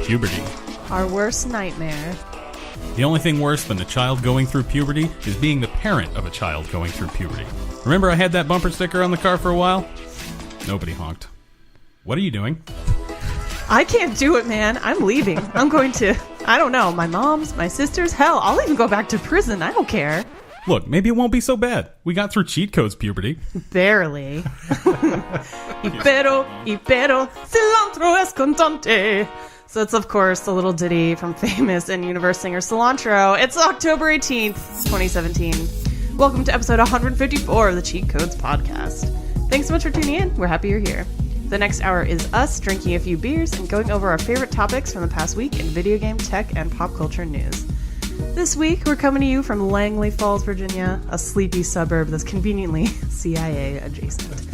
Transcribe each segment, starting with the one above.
Puberty. Our worst nightmare. The only thing worse than a child going through puberty is being the parent of a child going through puberty. Remember I had that bumper sticker on the car for a while? Nobody honked. What are you doing? I can't do it, man. I'm leaving. I'm going to, I don't know, my mom's, my sister's. Hell, I'll even go back to prison. I don't care. Look, maybe it won't be so bad. We got through cheat codes puberty. Barely. Y pero, cilantro es cantante. So it's, of course, a little ditty from famous and universe singer Cilantro. It's October 18th, 2017. Welcome to episode 154 of the Cheat Codes podcast. Thanks so much for tuning in. We're happy you're here. The next hour is us drinking a few beers and going over our favorite topics from the past week in video game, tech, and pop culture news. This week, we're coming to you from Langley Falls, Virginia, a sleepy suburb that's conveniently CIA adjacent.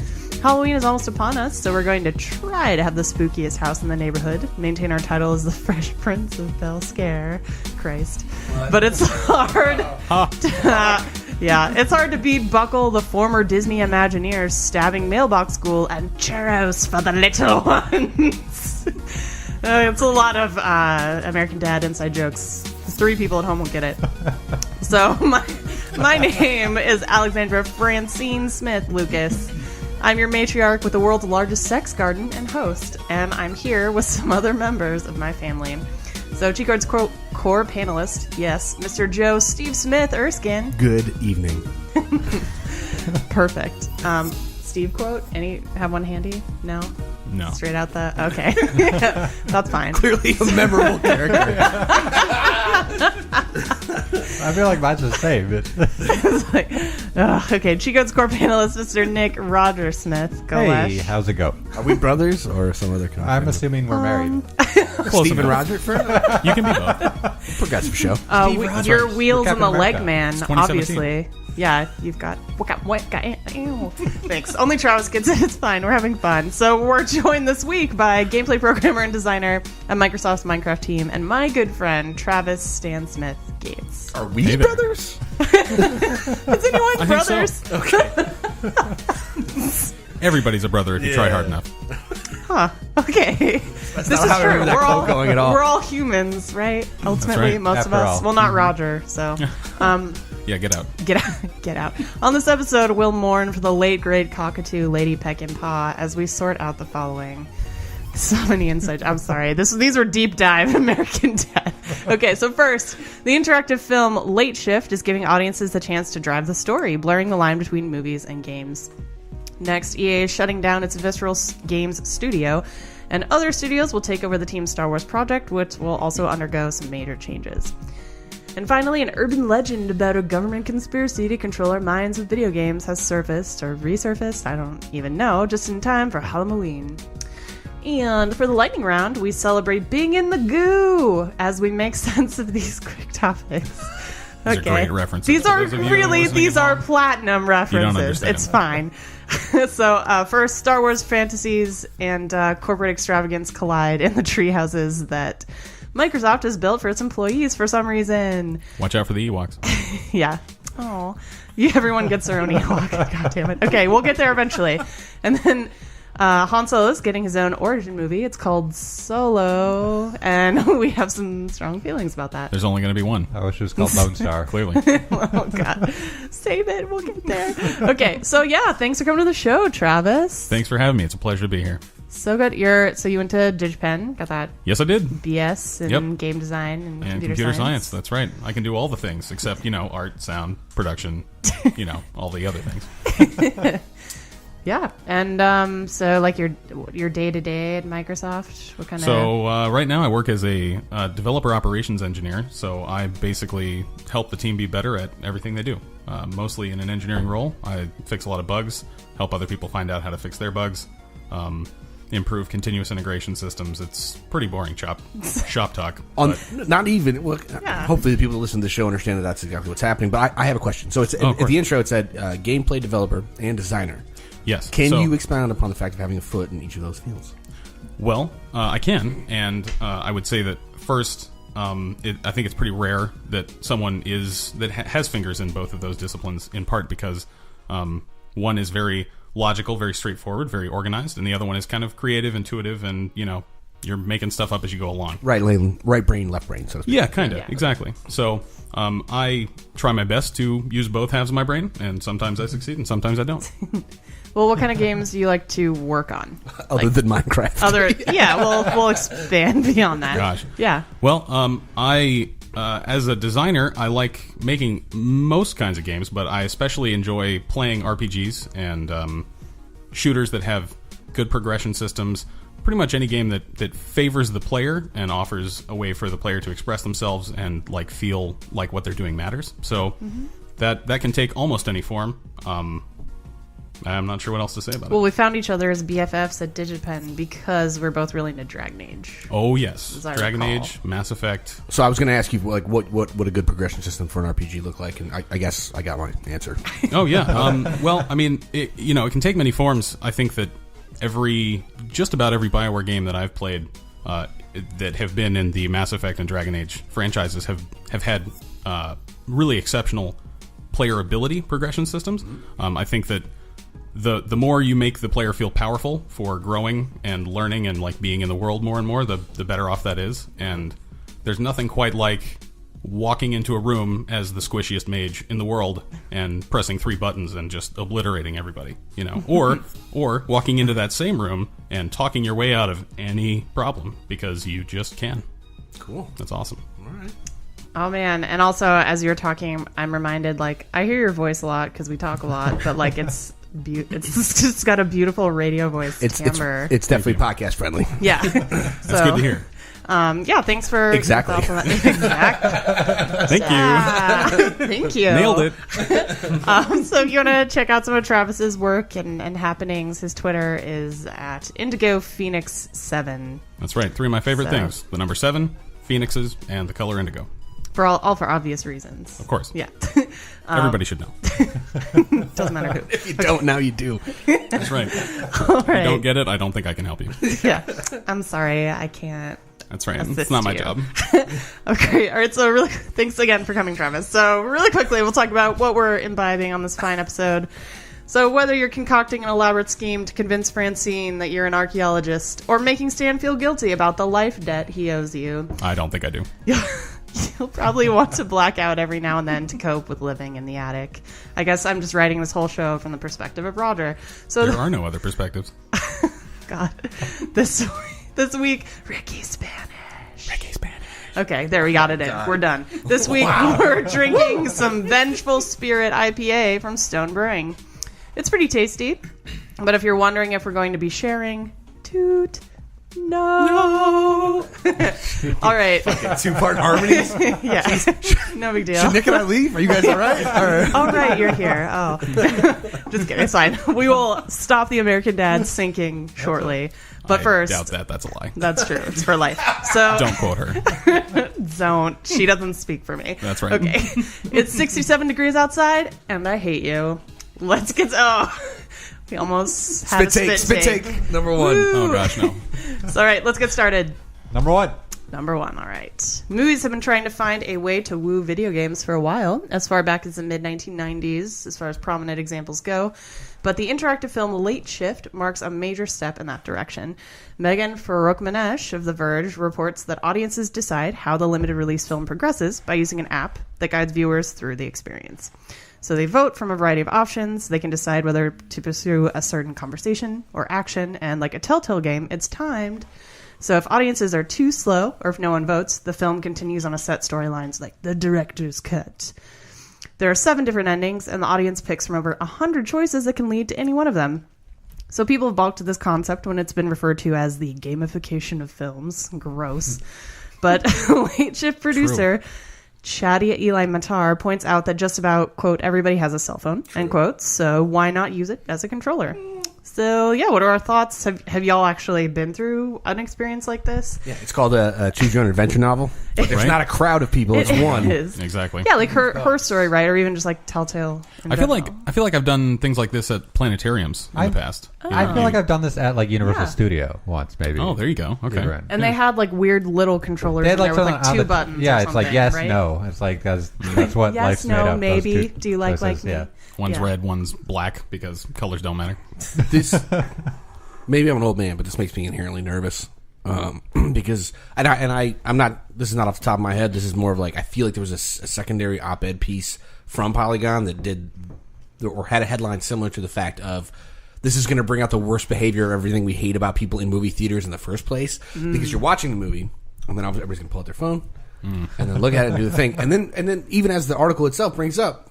Halloween is almost upon us, so we're going to try to have the spookiest house in the neighborhood, maintain our title as the Fresh Prince of Bel-Scare. Christ. But it's hard it's hard to beat Buckle, the former Disney Imagineer, stabbing mailbox school, and churros for the little ones. It's a lot of American Dad inside jokes. 3 people at home will get it. So my name is Alexandra Francine Smith Lucas. I'm your matriarch with the world's largest sex garden and host, and I'm here with some other members of my family. So Cheat Codes core panelist, yes, Mr. Joe Steve Smith Erskine. Good evening. Perfect. Steve quote? Have one handy? No? No. Straight out the... Okay. That's fine. Clearly a memorable character. I feel like mine's the same. Okay, Cheat Codes core panelist, Mr. Nick Roger Smith. Go Hey, Lesh. how's it go? Are we brothers or some other kind? I'm assuming we're married. Close Steve and enough. Roger for You can be both. progressive show. Your wheels We're and the Captain leg America. man, It's 2017. obviously. Yeah, you've got... Thanks. Only Travis gets it. It's fine. We're having fun. So we're joined this week by gameplay programmer and designer at Microsoft's Minecraft team and my good friend, Travis Stan Smith Gates. Are we Hey there. brothers? Is anyone I think brothers? so. Okay. Everybody's a brother if you try hard enough. Huh. Okay. This not is how I true. remember that quote going at all. We're all humans, right? Ultimately, right. most of After us. all. Well, not Roger, so... Yeah, get out. Get out. On this episode, we'll mourn for the late great cockatoo Lady Peckinpah as we sort out the following. So many insights. I'm sorry. These are deep dive American Dad. Okay, so first, the interactive film Late Shift is giving audiences the chance to drive the story, blurring the line between movies and games. Next, EA is shutting down its Visceral Games studio, and other studios will take over the team's Star Wars project, which will also undergo some major changes. And finally, an urban legend about a government conspiracy to control our minds with video games has surfaced, or resurfaced, I don't even know, just in time for Halloween. And for the lightning round, we celebrate being in the goo as we make sense of these quick topics. These are great references. These For are those of you really, listening these at are home, platinum references. understand. It's fine. So first, Star Wars fantasies and corporate extravagance collide in the treehouses that Microsoft has built for its employees for some reason. Watch out for the Ewoks. Yeah. Oh, everyone gets their own Ewok. God damn it. Okay, we'll get there eventually. And then Han Solo's getting his own origin movie. It's called Solo, and we have some strong feelings about that. There's only going to be one, I wish it was called Lone Star. clearly. Oh, God. Save it. We'll get there. Okay, so yeah, thanks for coming to the show, Travis. Thanks for having me. It's a pleasure to be here. So good. So you went to DigPen, got that Yes, I did. BS in Yep. game design and Computer science. That's right. I can do all the things except, art, sound, production, all the other things. Yeah, and so like your day to day at Microsoft, what kind of? So right now I work as a developer operations engineer. So I basically help the team be better at everything they do. Mostly in an engineering role. I fix a lot of bugs, help other people find out how to fix their bugs, improve continuous integration systems. It's pretty boring shop talk. Not even. Well, Yeah. Hopefully, the people that listen to the show understand that that's exactly what's happening. But I have a question. So it's of at course. the intro. It said gameplay developer and designer. Yes. Can So- you expound upon the fact of having a foot in each of those fields? Well, I can, and I would say that first, I think it's pretty rare that someone has fingers in both of those disciplines. In part because one is very logical, very straightforward, very organized, and the other one is kind of creative, intuitive, and you're making stuff up as you go along. Right lane, right brain, left brain. So to speak. Yeah, kind of. Yeah. Exactly. So I try my best to use both halves of my brain, and sometimes I succeed and sometimes I don't. Well, what kind of games do you like to work on? Other than Minecraft. Yeah, we'll expand beyond that. Gosh. Yeah. Well, as a designer, I like making most kinds of games, but I especially enjoy playing RPGs and shooters that have good progression systems. Pretty much any game that favors the player and offers a way for the player to express themselves and like feel like what they're doing matters. So that can take almost any form. I'm not sure what else to say about Well, it. we found each other as BFFs at DigiPen because we're both really into Dragon Age. Oh yes, As I Dragon recall. Age, Mass Effect. So I was going to ask you, like, what would a good progression system for an RPG look like? And I guess I got my answer. Oh yeah. Well, I mean, it can take many forms. I think that just about every BioWare game that I've played that have been in the Mass Effect and Dragon Age franchises have had really exceptional player ability progression systems. I think that the more you make the player feel powerful for growing and learning and like being in the world more and more, the better off that is. And there's nothing quite like walking into a room as the squishiest mage in the world and pressing 3 buttons and just obliterating everybody, or walking into that same room and talking your way out of any problem because you just can. Cool. That's awesome. All right. Oh man! And also, as you're talking, I'm reminded, like, I hear your voice a lot because we talk a lot, but like it's just got a beautiful radio voice timbre. It's definitely podcast friendly. Yeah, That's good to hear. Yeah, thanks for Exactly. your thoughts on that. Exactly. Thank you. Thank you. Nailed it. So if you want to check out some of Travis's work and happenings, his Twitter is at IndigoPhoenix7 That's right. 3 of my favorite So- things: the number 7, phoenixes, and the color indigo. for all for obvious reasons. Of course. Yeah. Everybody should know. Doesn't matter who. If you don't, now you do. That's right. All If you right. don't get it, I don't think I can help you. Yeah. I'm sorry, I can't. That's right. Assist It's not my you. job. Okay, all right, so really thanks again for coming, Travis. So really quickly, we'll talk about what we're imbibing on this fine episode. So whether you're concocting an elaborate scheme to convince Francine that you're an archaeologist, or making Stan feel guilty about the life debt he owes you, I don't think I do. you'll probably want to black out every now and then to cope with living in the attic. I guess I'm just writing this whole show from the perspective of Roger. So There are no other perspectives. God, this week, Ricky Spanish. Okay, there, we got it in. We're done. This week, we're drinking some Vengeful Spirit IPA from Stone Brewing. It's pretty tasty, but if you're wondering if we're going to be sharing, toot, no. All right. 2-part harmonies. Yeah. No big deal. Should Nick and I leave? Are you guys all right? All right. All right, you're here. Oh. Just kidding. It's fine. We will stop the American Dad sinking shortly. But I first, doubt that. That's a lie. that's true. It's for life. So Don't quote her. don't. She doesn't speak for me. That's right. Okay. It's 67 degrees outside, and I hate you. Let's get. We almost had Spit take. Number 1. Oh gosh, no. So, all right, let's get started. Number 1. Number 1, all right. Movies have been trying to find a way to woo video games for a while, as far back as the mid-1990s, as far as prominent examples go. But the interactive film Late Shift marks a major step in that direction. Megan Farokmanesh of The Verge reports that audiences decide how the limited release film progresses by using an app that guides viewers through the experience. So they vote from a variety of options. They can decide whether to pursue a certain conversation or action, and like a Telltale game, it's timed. So if audiences are too slow, or if no one votes, the film continues on a set storylines like the director's cut. There are 7 different endings, and the audience picks from over 100 choices that can lead to any one of them. So people have balked at this concept when it's been referred to as the gamification of films. Gross. But Late Shift producer Shadia Eli Matar points out that just about, quote, everybody has a cell phone, end quote, so why not use it as a controller? So, yeah, what are our thoughts? Have y'all actually been through an experience like this? Yeah, it's called a Choose Your Own Adventure novel. But there's Right. not a crowd of people. It's one. It is. Exactly. Yeah, like her story, right? Or even just like Telltale. in I feel general. like I've done things like this at planetariums in the past. I feel like I've done this at like Universal Yeah. Studio once, maybe. Oh, there you go. Okay. Different. And they had like weird little controllers They had in there with something like on 2 the- buttons. Yeah, or it's like something, yes, right? no. It's like that's what Yes, life's no, made of. those maybe. two Do you like choices, me? Yeah. One's Yeah. red, one's black because colors don't matter. This, maybe I'm an old man, but this makes me inherently nervous. Because I'm not. This is not off the top of my head. This is more of like I feel like there was a secondary op-ed piece from Polygon that did or had a headline similar to the fact of this is going to bring out the worst behavior of everything we hate about people in movie theaters in the first place. Because you're watching the movie and then everybody's going to pull out their phone and then look at it and do the thing, and then even as the article itself brings up,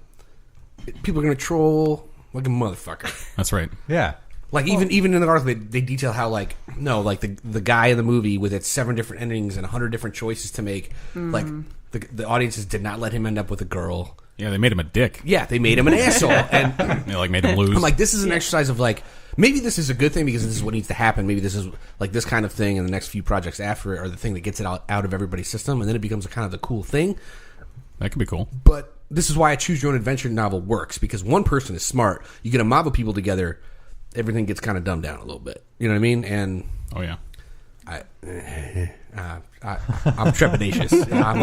people are going to troll like a motherfucker. That's right. Yeah. Like even in the article, they detail how like the guy in the movie with its 7 different endings and 100 different choices to make, like the audiences did not let him end up with a girl. Yeah, they made him a dick. Yeah, they made him an asshole, and They like made him lose. I'm like, this is an exercise of like maybe this is a good thing because this is what needs to happen. Maybe this is like this kind of thing, and the next few projects after it are the thing that gets it out of everybody's system, and then it becomes a kind of the cool thing. That could be cool. But this is why a choose your own adventure novel works, because one person is smart. You get a mob of people together. Everything gets kind of dumbed down a little bit. You know what I mean? And Oh yeah. I'm trepidatious. I'm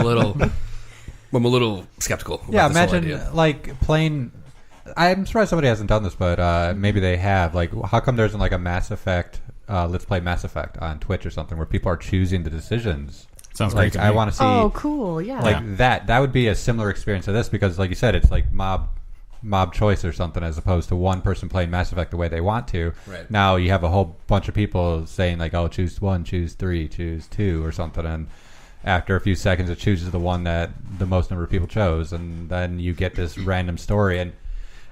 a little skeptical. About Yeah, this whole imagine idea. like playing. I'm surprised somebody hasn't done this, but maybe they have. Like, how come there isn't like a Mass Effect? Let's play Mass Effect on Twitch or something, where people are choosing the decisions. Sounds Like, great to I me. want to see. Oh, cool. Yeah. Like that would be a similar experience to this, because like you said, it's like mob choice or something, as opposed to one person playing Mass Effect the way they want to. Right. Now you have a whole bunch of people saying like, oh, choose 1, choose 3, choose 2 or something, and after a few seconds it chooses the one that the most number of people chose, and then you get this random story. And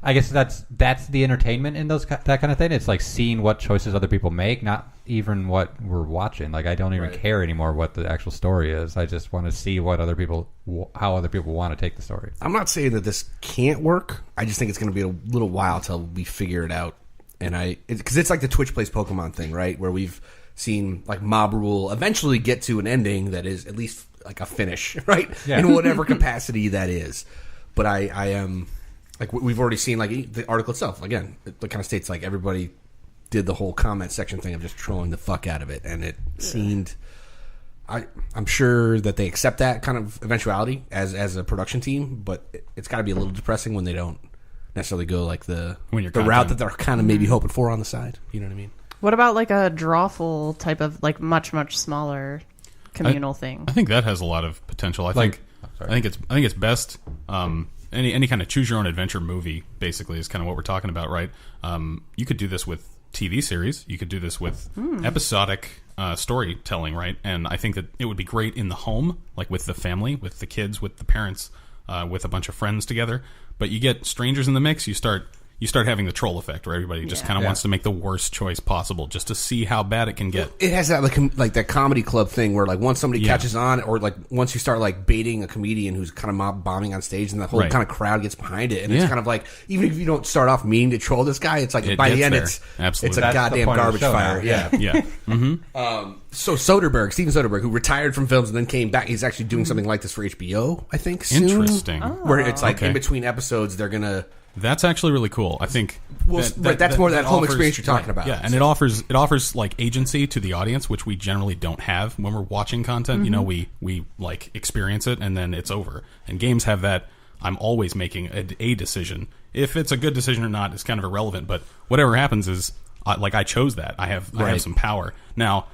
I guess that's the entertainment in that kind of thing. It's like seeing what choices other people make, not even what we're watching. Like, I don't even care anymore what the actual story is. I just want to see what how other people want to take the story. I'm not saying that this can't work. I just think it's going to be a little while till we figure it out. And because it's like the Twitch plays Pokemon thing, right? Where we've seen like Mob Rule eventually get to an ending that is at least like a finish, right? Yeah. In whatever capacity that is. But I am like we've already seen like the article itself. Again, it kind of states like everybody did the whole comment section thing of just trolling the fuck out of it, and it seemed. I'm sure that they accept that kind of eventuality as a production team, but it's got to be a little depressing when they don't necessarily go like the route that they're kind of maybe hoping for on the side. You know what I mean? What about like a drawful type of like much smaller communal thing? I think that has a lot of potential. I think it's best. Any kind of choose your own adventure movie basically is kind of what we're talking about, right? You could do this with TV series. You could do this with episodic storytelling, right? And I think that it would be great in the home, like with the family, with the kids, with the parents, with a bunch of friends together. But you get strangers in the mix, you start having the troll effect, where everybody just kind of wants to make the worst choice possible just to see how bad it can get. It has that like that comedy club thing where like once somebody catches on, or like once you start like baiting a comedian who's kind of mob bombing on stage, and the whole kind of crowd gets behind it, and it's kind of like, even if you don't start off meaning to troll this guy, it's like by the end it's a goddamn garbage fire. Yeah. So Steven Soderbergh, who retired from films and then came back, he's actually doing something like this for HBO, I think. Soon, Interesting. Where it's like in between episodes they're gonna. That's actually really cool. I think that's more that home experience you're talking about. Yeah, and it offers like agency to the audience, which we generally don't have when we're watching content. You know, we like experience it and then it's over. And games have that. I'm always making a decision. If it's a good decision or not is kind of irrelevant, but whatever happens is I chose that. I have some power. Now,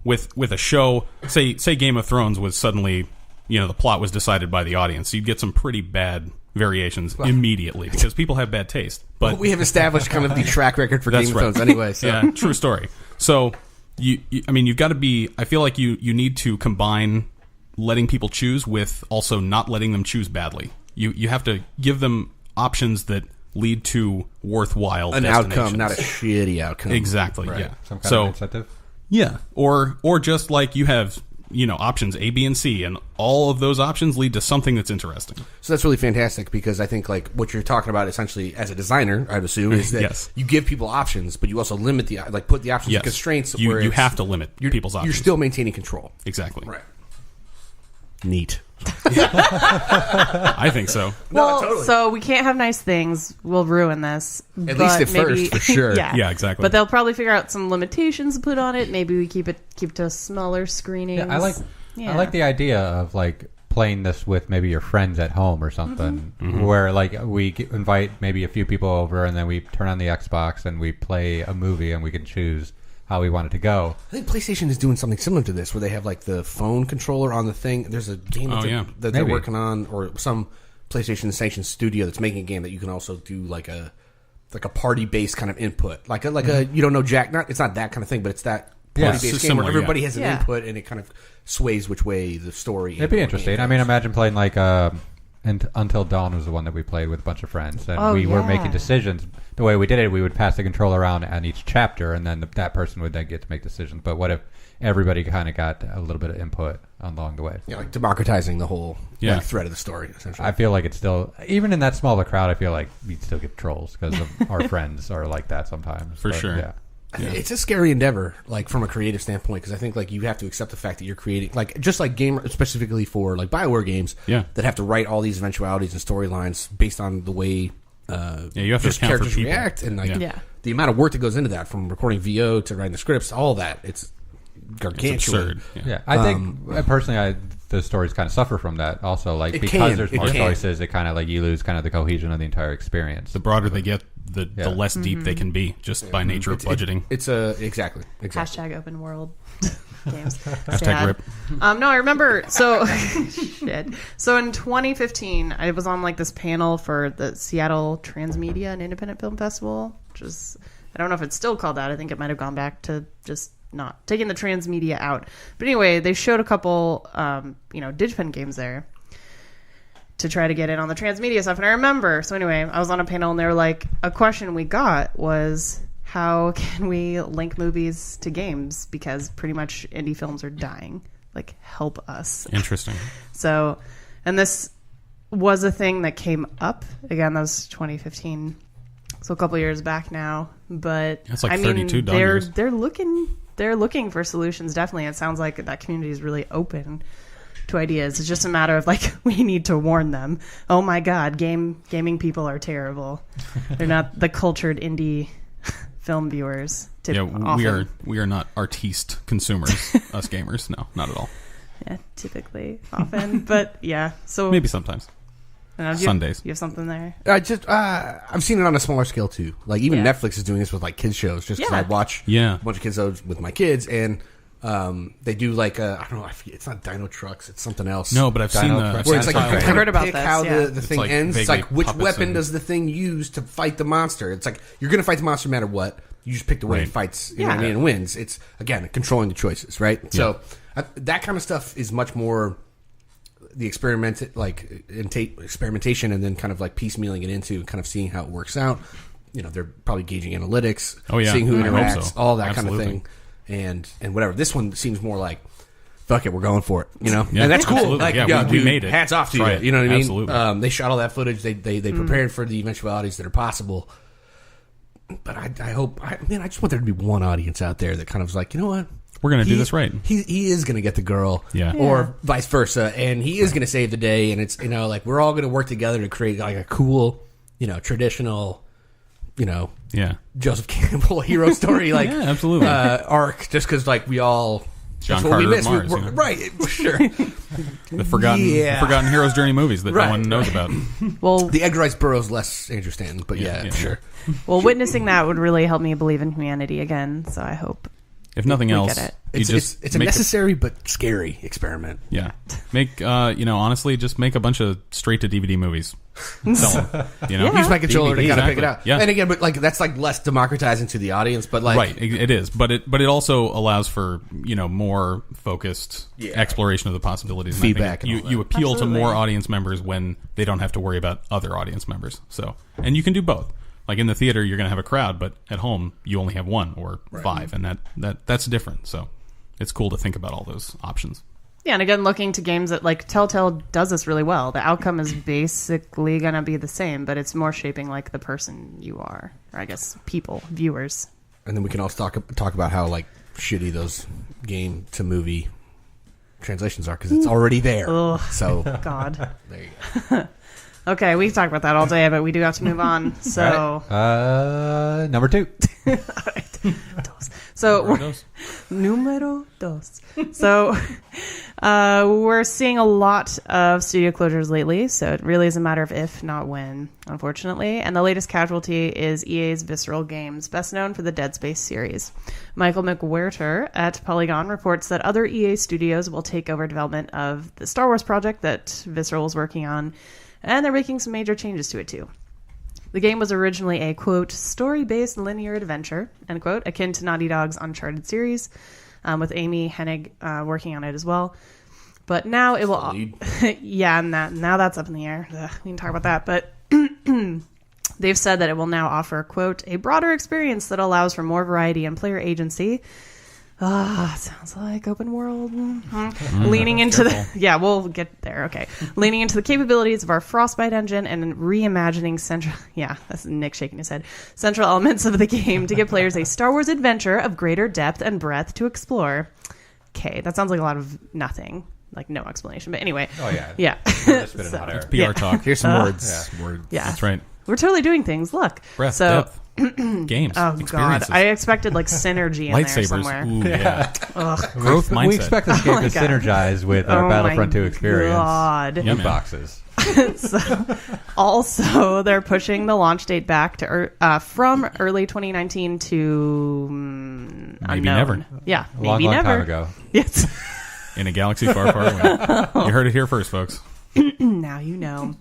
with a show, say Game of Thrones was suddenly, the plot was decided by the audience. So you'd get some pretty bad variations immediately because people have bad taste. But we have established kind of the track record for Game of Thrones anyway. So. Yeah, true story. So you've got to be. I feel like you need to combine letting people choose with also not letting them choose badly. You have to give them options that lead to worthwhile an outcome, not a shitty outcome. Exactly. Right. Yeah. Some kind of incentive. Yeah. Or just like you have. Options A, B, and C, and all of those options lead to something that's interesting. So that's really fantastic, because I think like what you're talking about essentially as a designer, I'd assume, is that you give people options, but you also limit put the options and constraints. You have to limit people's options. You're still maintaining control. Exactly. Right. Neat. I think so. Well, totally. So we can't have nice things. We'll ruin this. At least at first, for sure. Yeah, exactly. But they'll probably figure out some limitations to put on it. Maybe we keep to smaller screenings. Yeah, I like the idea of like playing this with maybe your friends at home or something, where like we invite maybe a few people over, and then we turn on the Xbox and we play a movie, and we can choose how we want it to go. I think PlayStation is doing something similar to this, where they have like the phone controller on the thing. There's a game that they're working on, or some PlayStation sanctioned studio that's making a game that you can also do like a party based kind of input, like a you don't know Jack. It's not that kind of thing, but it's that party based game where everybody has an input and it kind of sways which way the story. It'd be interesting. I mean, imagine playing like and Until Dawn was the one that we played with a bunch of friends, and we were making decisions. The way we did it, we would pass the controller around on each chapter, and then that person would then get to make decisions. But what if everybody kind of got a little bit of input along the way? Yeah, like democratizing the whole thread of the story, essentially. I feel like it's still, even in that small of a crowd, I feel like we'd still get trolls because of our friends are like that sometimes. For sure. Yeah. It's a scary endeavor, like from a creative standpoint, because I think like you have to accept the fact that you're creating, like just like specifically for like BioWare games, that have to write all these eventualities and storylines based on the way you have to just characters react, and like the amount of work that goes into that, from recording VO to writing the scripts, all that, it's gargantuan. It's absurd. Yeah, I think personally, the stories kind of suffer from that also, like because there's more choices, it kind of like you lose kind of the cohesion of the entire experience. The broader they get, the less deep they can be, just by nature of budgeting. It's exactly. Hashtag open world games. Hashtag rip. No, I remember. So shit. So in 2015, I was on like this panel for the Seattle Transmedia and Independent Film Festival, which is, I don't know if it's still called that. I think it might have gone back to just not taking the transmedia out. But anyway, they showed a couple, Digipen games there to try to get in on the transmedia stuff. And I remember, so anyway, I was on a panel and they were like, a question we got was, how can we link movies to games? Because pretty much indie films are dying. Like, help us. Interesting. So, and this was a thing that came up. Again, that was 2015. So a couple years back now. But that's like 32 years. They're looking for solutions, definitely. It sounds like that community is really open to ideas. It's just a matter of like, we need to warn them. Oh my God, gaming people are terrible. They're not the cultured indie film viewers. We are not artiste consumers, us gamers. No, not at all. Yeah, typically, often, but yeah. So maybe sometimes. Sundays. You have something there? I've seen it on a smaller scale too. Like even Netflix is doing this with like kids shows. Just because I watch a bunch of kids shows with my kids, and they do like I don't know. It's not Dino Trucks. It's something else. No, but I've seen the. Where it's like you I heard about pick this, how the thing like ends. It's like which weapon and does the thing use to fight the monster? It's like you're going to fight the monster no matter what. You just pick the way it fights, you know what I mean, and wins. It's again controlling the choices, right? Yeah. So that kind of stuff is much more the experimentation, and then kind of like piecemealing it into kind of seeing how it works out. You know, they're probably gauging analytics, seeing who interacts, all that kind of thing, and whatever. This one seems more like, fuck it, we're going for it, you know, and that's cool. Absolutely. Like, we made it. Hats off to you. You know what I mean? Absolutely. They shot all that footage. They prepared for the eventualities that are possible. But I hope, I just want there to be one audience out there that kind of is like, you know what? We're going to do this right. He is going to get the girl, or vice versa, and he is going to save the day. And it's, like we're all going to work together to create like a cool, traditional, Joseph Campbell hero story, like absolutely arc. Just because like we all John Carter of Mars, right? Sure. The forgotten hero's journey movies that no one knows about. Well, the Edgar Rice Burroughs less Andrew Stanton, but sure. Well, witnessing that would really help me believe in humanity again. So I hope. If nothing else, it's a necessary but scary experiment. Yeah, honestly, just make a bunch of straight to DVD movies. Sell them. Use my controller to kind of pick it out. Yeah. And again, but like that's like less democratizing to the audience. But like, right, it is. But it also allows for more focused exploration of the possibilities. Feedback. You appeal to more audience members when they don't have to worry about other audience members. So, and you can do both. Like in the theater, you're going to have a crowd, but at home, you only have one or five, and that's different. So it's cool to think about all those options. Yeah, and again, looking to games that, like, Telltale does this really well. The outcome is basically going to be the same, but it's more shaping, like, the person you are. Or, I guess, people, viewers. And then we can also talk about how, like, shitty those game-to-movie translations are, because it's already there. Ugh, so, God. There you go. Okay, we can talk about that all day, but we do have to move on. So, number 2. Dos. So Those? Numero dos. So we're seeing a lot of studio closures lately, so it really is a matter of if, not when, unfortunately. And the latest casualty is EA's Visceral Games, best known for the Dead Space series. Michael McWhirter at Polygon reports that other EA studios will take over development of the Star Wars project that Visceral was working on, and they're making some major changes to it too. The game was originally a, quote, story-based linear adventure, end quote, akin to Naughty Dog's Uncharted series, with Amy Hennig working on it as well. But now it will... yeah, and now that's up in the air. Ugh, we can talk about that. But they've said that it will now offer, quote, a broader experience that allows for more variety and player agency. Sounds like open world. Leaning into the we'll get there. Okay, leaning into the capabilities of our Frostbite engine and reimagining central. Yeah, that's Nick shaking his head. Central elements of the game to give players a Star Wars adventure of greater depth and breadth to explore. Okay, that sounds like a lot of nothing, like no explanation. But anyway, yeah. PR talk. Here's some words. Yeah, That's right. We're totally doing things. Look, Breath, so. depth. Games. Oh God! I expected like synergy in there Lightsabers. somewhere. Ooh, yeah. Growth mindset. We expect this game to God. synergize with our Battlefront 2 experience. God. Yeah, man. Boxes. So, also, they're pushing the launch date back to from early 2019 to Maybe unknown. never. Yeah, Long maybe never. time ago. Yes. In a galaxy far, far away. You heard it here first, folks. Now you know.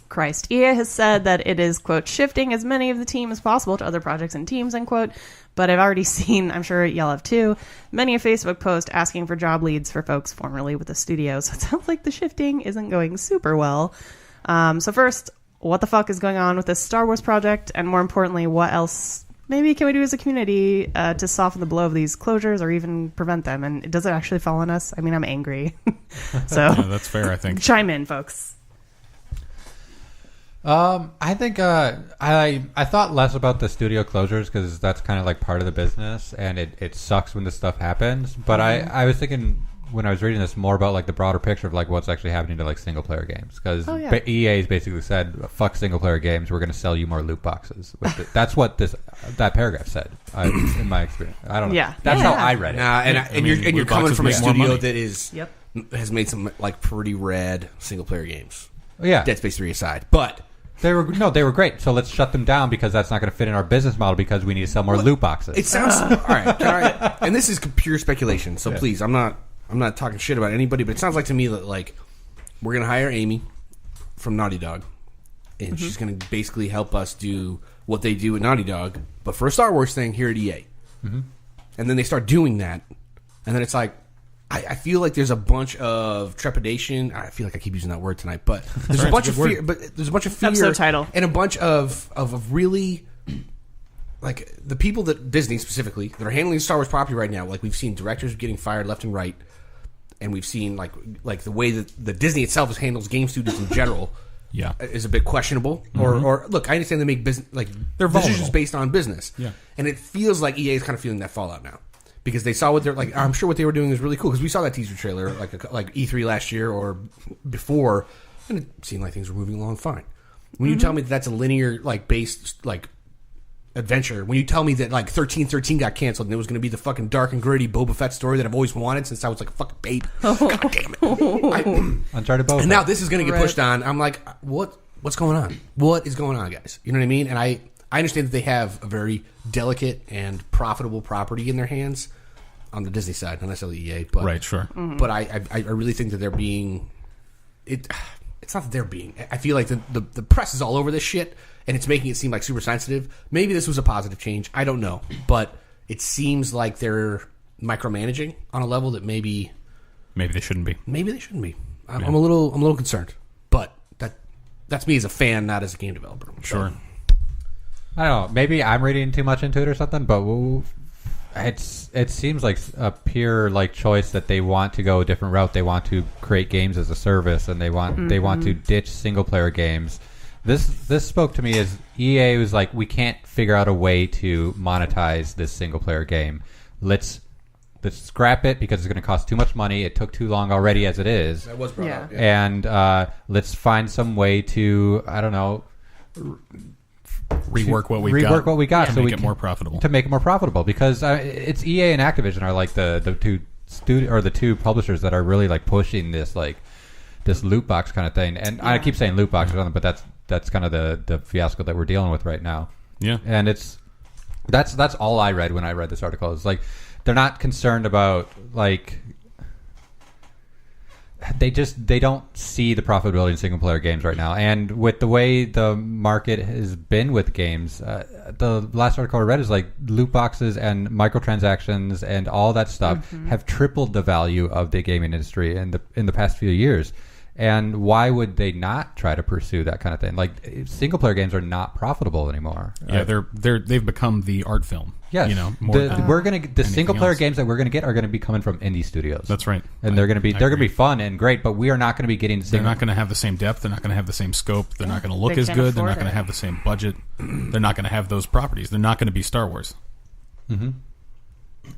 Christ. EA has said that it is, quote, shifting as many of the team as possible to other projects and teams, end quote. But I've already seen, I'm sure y'all have too, many a Facebook post asking for job leads for folks formerly with the studio. So it sounds like the shifting isn't going super well. So first, what the fuck is going on with this Star Wars project? And more importantly, what else maybe can we do as a community to soften the blow of these closures or even prevent them? And does it actually fall on us? I mean, I'm angry. So Yeah, that's fair, I think. chime in, folks. I think I thought less about the studio closures because that's kind of like part of the business, and it sucks when this stuff happens. But I was thinking when I was reading this more about like the broader picture of like what's actually happening to like single player games, because EA's basically said, "Fuck single player games, we're going to sell you more loot boxes." That's what that paragraph said in my experience. I don't know. Yeah. That's how I read it. And you're loot coming boxes from a make more studio money. that is has made some like pretty rad single player games. Yeah, Dead Space 3 aside, but. they were great. So let's shut them down because that's not going to fit in our business model because we need to sell more loot boxes. It sounds all right. And this is pure speculation, so please, I'm not talking shit about anybody, but it sounds like to me that like we're gonna hire Amy from Naughty Dog, and she's gonna basically help us do what they do at Naughty Dog, but for a Star Wars thing here at EA. And then they start doing that, and then it's like. I feel like there's a bunch of trepidation. I feel like I keep using that word tonight, but there's a bunch of fear. But there's a bunch of fear Episode title. and a bunch of really like the people that Disney specifically that are handling the Star Wars property right now. Like we've seen directors getting fired left and right, and we've seen like the way that the Disney itself handles game studios in general. Yeah, is a bit questionable. Or look, I understand they make business like they're decisions vulnerable. based on business. Yeah, and it feels like EA is kind of feeling that fallout now. Because they saw what they're like, I'm sure what they were doing is really cool. Because we saw that teaser trailer like E3 last year or before, and it seemed like things were moving along fine. When you tell me that that's a linear like based like adventure, when you tell me that like 1313 got canceled and it was going to be the fucking dark and gritty Boba Fett story that I've always wanted since I was like a fucking babe, God damn it! Uncharted Boba. And now this is going to get pushed on. I'm like, what's going on? What is going on, guys? You know what I mean? And I understand that they have a very delicate and profitable property in their hands. On the Disney side, not necessarily EA, but right, sure. But I really think that they're being it. It's not that they're being. I feel like the press is all over this shit, and it's making it seem like super sensitive. Maybe this was a positive change. I don't know, but it seems like they're micromanaging on a level that maybe they shouldn't be. Maybe they shouldn't be. I'm a little concerned, but that's me as a fan, not as a game developer. Sure. I don't know. Maybe I'm reading too much into it or something, but it seems like a pure like choice that they want to go a different route. They want to create games as a service, and they want to ditch single player games. This spoke to me as EA was like, we can't figure out a way to monetize this single player game. Let's scrap it because it's going to cost too much money. It took too long already as it is. That was brought up. And let's find some way to, I don't know, rework what we got to so make we it more profitable. To make it more profitable, because it's EA and Activision are like the two publishers that are really like pushing this loot box kind of thing. And I keep saying loot box, but that's kind of the fiasco that we're dealing with right now. Yeah, and that's all I read when I read this article. It's like they're not concerned about like. They don't see the profitability in single player games right now, and with the way the market has been with games, the last article I read is like loot boxes and microtransactions and all that stuff have tripled the value of the gaming industry in the past few years. And why would they not try to pursue that kind of thing? Like single player games are not profitable anymore. Yeah, they've become the art film. Yes, the single player games that we're gonna get are gonna be coming from indie studios. That's right, and they're gonna be fun and great. But we are not gonna be getting. They're not gonna have the same depth. They're not gonna have the same scope. They're not gonna look as good. They're not gonna have the same budget. They're not gonna have those properties. They're not gonna be Star Wars. Mm-hmm.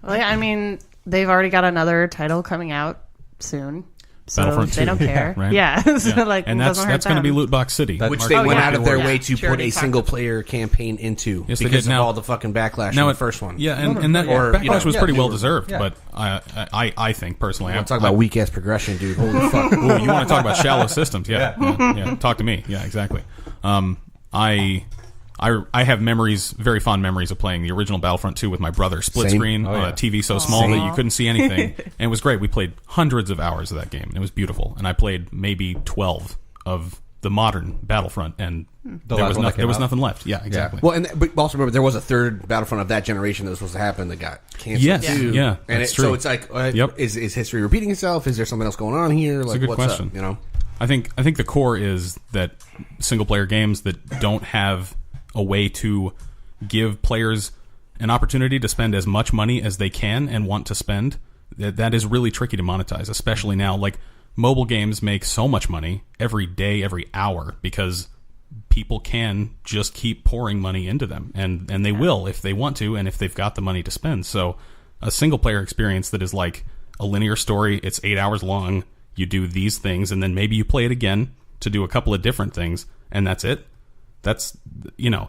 Well, yeah, I mean, they've already got another title coming out soon. So Battlefront they 2. don't care. Right? Yeah. So like, and that's going to be Loot Box City. Which they went out of their way to put a single-player campaign into because of all the fucking backlash in the first one. Yeah, and that backlash was pretty well-deserved, but I think, personally... I'm talking about weak-ass progression, dude. Holy fuck. Ooh, you want to talk about shallow systems? Yeah. Talk to me. Yeah, exactly. I have very fond memories of playing the original Battlefront 2 with my brother, split screen on a TV so small that you couldn't see anything, and it was great. We played hundreds of hours of that game, and it was beautiful. And I played maybe 12 of the modern Battlefront, and there was nothing left. Yeah, exactly. Well, but also remember there was a third Battlefront of that generation that was supposed to happen that got canceled too. Yeah, and that's true. So it's like, is history repeating itself? Is there something else going on here? That's a good question. Up, I think the core is that single player games that don't have a way to give players an opportunity to spend as much money as they can and want to spend, that is really tricky to monetize, especially now. Like, mobile games make so much money every day, every hour, because people can just keep pouring money into them, and they will if they want to and if they've got the money to spend. So a single player experience that is like a linear story, it's 8 hours long, you do these things, and then maybe you play it again to do a couple of different things, and that's it. That's,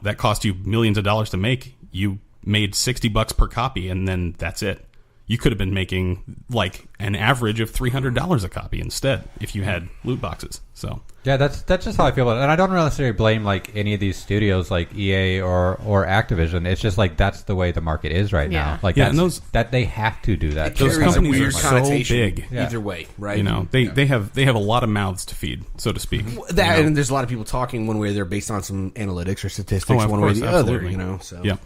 that cost you millions of dollars to make. You made $60 per copy, and then that's it. You could have been making like an average of $300 a copy instead if you had loot boxes. So yeah, that's just how I feel about it. And I don't necessarily blame like any of these studios like EA or Activision. It's just like that's the way the market is right now. Like that they have to do that. Those companies are so big either way, right? They have a lot of mouths to feed, so to speak. And there's a lot of people talking one way or they're based on some analytics or statistics one way or the other. So yeah.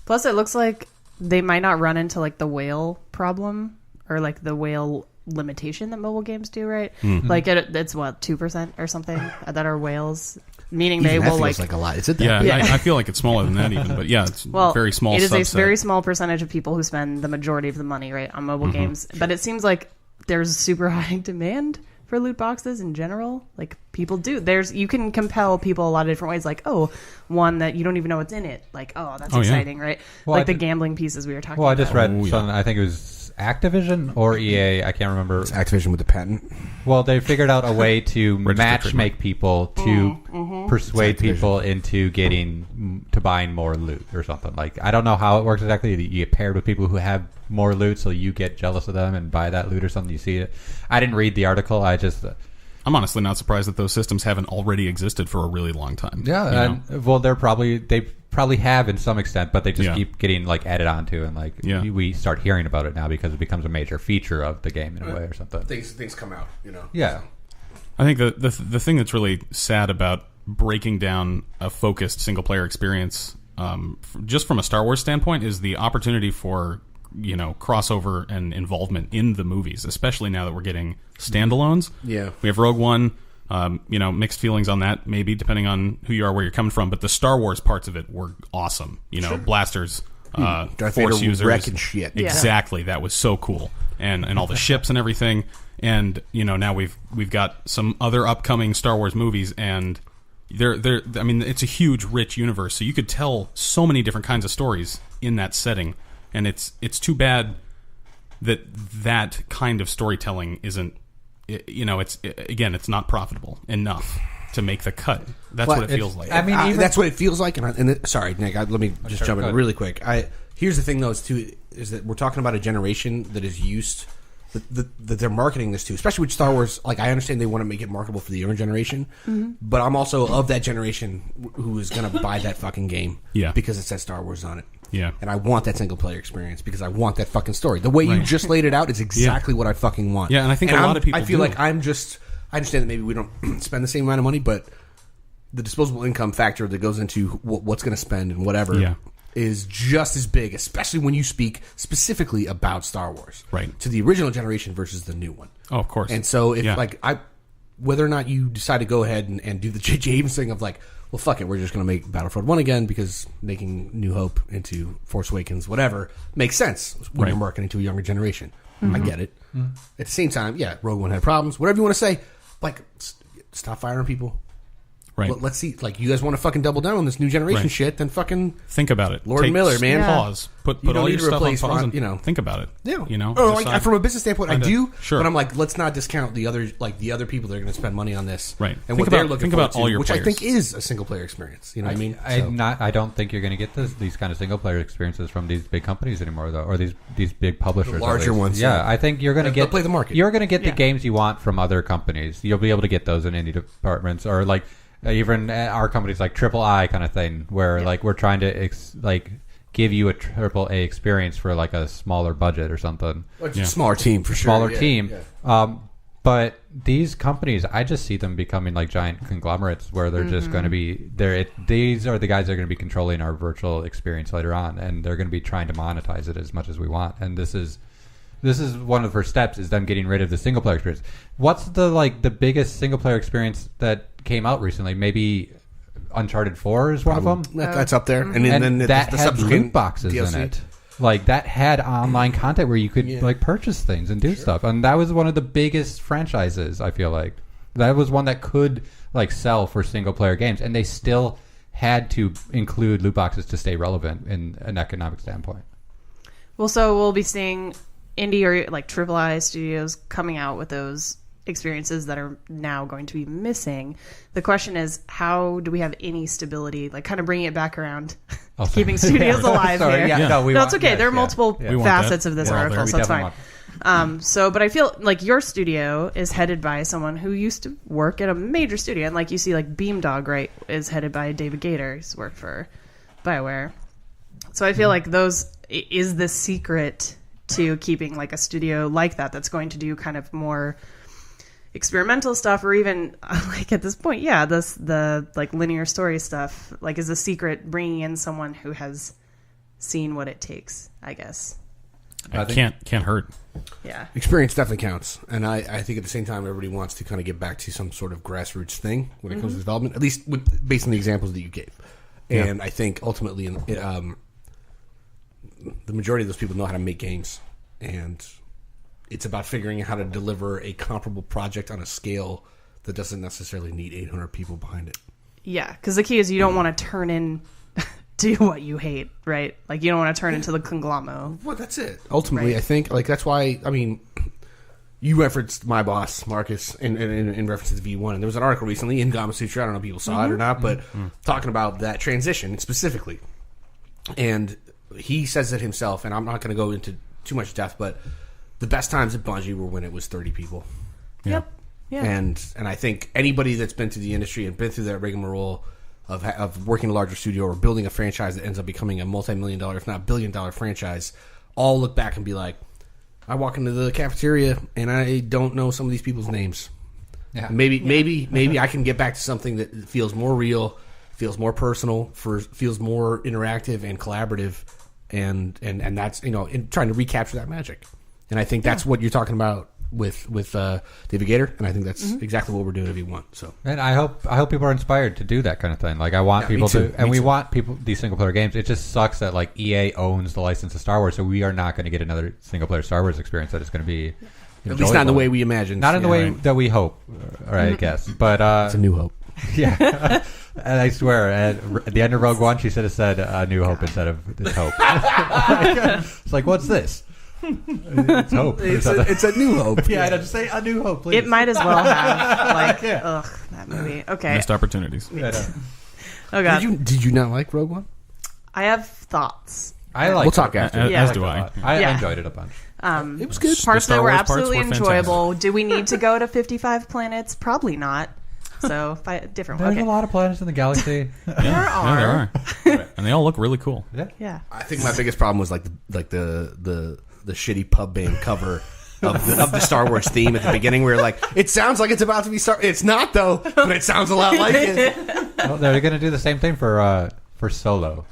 Plus, it looks like they might not run into like the whale problem or like the whale limitation that mobile games do, right? Mm-hmm. Like it's what 2% or something that are whales, meaning even they will like a lot. Is it that? Yeah. I feel like it's smaller than that even, but yeah, it's very small. It is subset. A very small percentage of people who spend the majority of the money right on mobile games, but it seems like there's super high demand for loot boxes in general. Like people do. You can compel people a lot of different ways. Like, one that you don't even know what's in it. Like, that's exciting, right? Well, like the gambling pieces we were talking about. Well, I just read something, I think it was Activision or EA, I can't remember. It's Activision with the patent. Well, they figured out a way to match make people to persuade people into buying more loot or something. Like, I don't know how it works exactly. You get paired with people who have more loot, so you get jealous of them and buy that loot or something. You see it. I didn't read the article. I'm honestly not surprised that those systems haven't already existed for a really long time. Yeah, well, they probably have in some extent, but they just keep getting like added onto, and we start hearing about it now because it becomes a major feature of the game in a way or something. Things come out, Yeah, I think the thing that's really sad about breaking down a focused single player experience, just from a Star Wars standpoint, is the opportunity for crossover and involvement in the movies, especially now that we're getting standalones. Yeah, we have Rogue One. Mixed feelings on that, maybe depending on who you are, where you're coming from. But the Star Wars parts of it were awesome. blasters, Darth Force Vader users, wrecking shit. Exactly, that was so cool, and all the ships and everything. And now we've got some other upcoming Star Wars movies, and they're I mean, it's a huge, rich universe, so you could tell so many different kinds of stories in that setting. And it's too bad that kind of storytelling isn't, it's not profitable enough to make the cut. That's what it feels like. I mean, even, that's what it feels like. Sorry, Nick. Let me just jump in really quick. Here's the thing, though, is that we're talking about a generation that is used that they're marketing this to, especially with Star Wars. Like, I understand they want to make it marketable for the younger generation, but I'm also of that generation who is going to buy that fucking game because it says Star Wars on it. Yeah. And I want that single player experience because I want that fucking story. The way you just laid it out is exactly what I fucking want. Yeah, and I think a lot of people I feel like I understand that maybe we don't spend the same amount of money, but the disposable income factor that goes into what's going to spend and whatever is just as big, especially when you speak specifically about Star Wars. Right. To the original generation versus the new one. Oh, of course. And so if whether or not you decide to go ahead and do the J.J. Abrams thing of like, well, fuck it, we're just going to make Battlefront 1 again because making New Hope into Force Awakens, whatever, makes sense when you're marketing to a younger generation. I get it. At the same time, Rogue One had problems. Whatever you want to say, like, stop firing people. Right. Let's see. Like, you guys want to fucking double down on this new generation shit? Then fucking think about it. Lord Miller, man. Pause. Put all your stuff on pause and think about it. Yeah. You know. From a business standpoint, I do. Sure. But I'm like, let's not discount the other people that are going to spend money on this. Right. And think they're looking about all to, your which players. I think is a single player experience. You know what I mean? I don't think you're going to get these kind of single player experiences from these big companies anymore, though, or these big publishers, the larger ones. Yeah, I think you're going to play the market. You're going to get the games you want from other companies. You'll be able to get those in indie departments, or like. Even our companies like Triple I kind of thing, where like we're trying to give you a Triple A experience for like a smaller budget or something. Smaller team for sure. Smaller team. Yeah. But these companies, I just see them becoming like giant conglomerates where they're just going to be there. These are the guys that are going to be controlling our virtual experience later on, and they're going to be trying to monetize it as much as we want. And this is one of the first steps, is them getting rid of the single player experience. What's the biggest single player experience that came out recently? Maybe Uncharted 4 is one of them. That's up there, and then that the had loot boxes DLC in it. Like that had online content where you could like purchase things and do stuff, and that was one of the biggest franchises. I feel like that was one that could like sell for single player games, and they still had to include loot boxes to stay relevant in an economic standpoint. Well, so we'll be seeing indie or like Triple I studios coming out with those experiences that are now going to be missing. The question is, how do we have any stability, like kind of bringing it back around, keeping studios alive here? No, it's okay. There are multiple facets of this article, so it's fine. But I feel like your studio is headed by someone who used to work at a major studio, and like you see, like Beamdog, right, is headed by David Gator, who's worked for BioWare. So I feel like those is the secret to keeping like a studio like that's going to do kind of more experimental stuff, or even like at this point, the like linear story stuff, like is a secret bringing in someone who has seen what it takes, I guess. It can't hurt. Yeah. Experience definitely counts. And I think at the same time, everybody wants to kind of get back to some sort of grassroots thing when it comes to development, at least based on the examples that you gave. And I think ultimately, the majority of those people know how to make games. And it's about figuring out how to deliver a comparable project on a scale that doesn't necessarily need 800 people behind it. Yeah, because the key is you don't want to turn in to what you hate, right? Like, you don't want to turn into the conglomerate. Well, that's it. Ultimately, I think, like, that's why, I mean, you referenced my boss, Marcus, in reference to the V1. And there was an article recently in Gama Sutra, I don't know if people saw it or not, but talking about that transition specifically. And he says it himself, and I'm not going to go into too much depth, but the best times at Bungie were when it was 30 people. Yep. Yeah. And I think anybody that's been through the industry and been through that rigmarole of working a larger studio or building a franchise that ends up becoming a multi-million-dollar, if not billion-dollar franchise, all look back and be like, I walk into the cafeteria and I don't know some of these people's names. Yeah. Maybe I can get back to something that feels more real, feels more personal, feels more interactive and collaborative, and that's, you know, in trying to recapture that magic. And I think that's what you're talking about with David Gator, and I think that's exactly what we're doing at V1. So, and I hope people are inspired to do that kind of thing. Like, I want people to, and we want people, these single player games. It just sucks that like EA owns the license to Star Wars, so we are not going to get another single player Star Wars experience that is going to be at least not in the way we imagined, not in the way that we hope. All right, I guess, but it's a New Hope. Yeah, and I swear, at the end of Rogue One, she should have said New Hope instead of this Hope. It's like, what's this? It's hope. It's a new hope. Yeah, I just say A New Hope, please. It might as well have. Like, ugh, that movie. Okay. Missed opportunities. Oh, God. Did you not like Rogue One? I have thoughts. I like. We'll talk after. Yeah. As do I. I Yeah. enjoyed it a bunch. It was good. Parts Star that were Wars parts absolutely were enjoyable. Do we need to go to 55 planets? Probably not. So, different. There's Okay. a lot of planets in the galaxy. Yeah, there are. And they all look really cool. Yeah. I think my biggest problem was like the shitty pub band cover of the Star Wars theme at the beginning. Where like it sounds like it's about to be It's not though, but it sounds a lot like it. Well, they're going to do the same thing for Solo.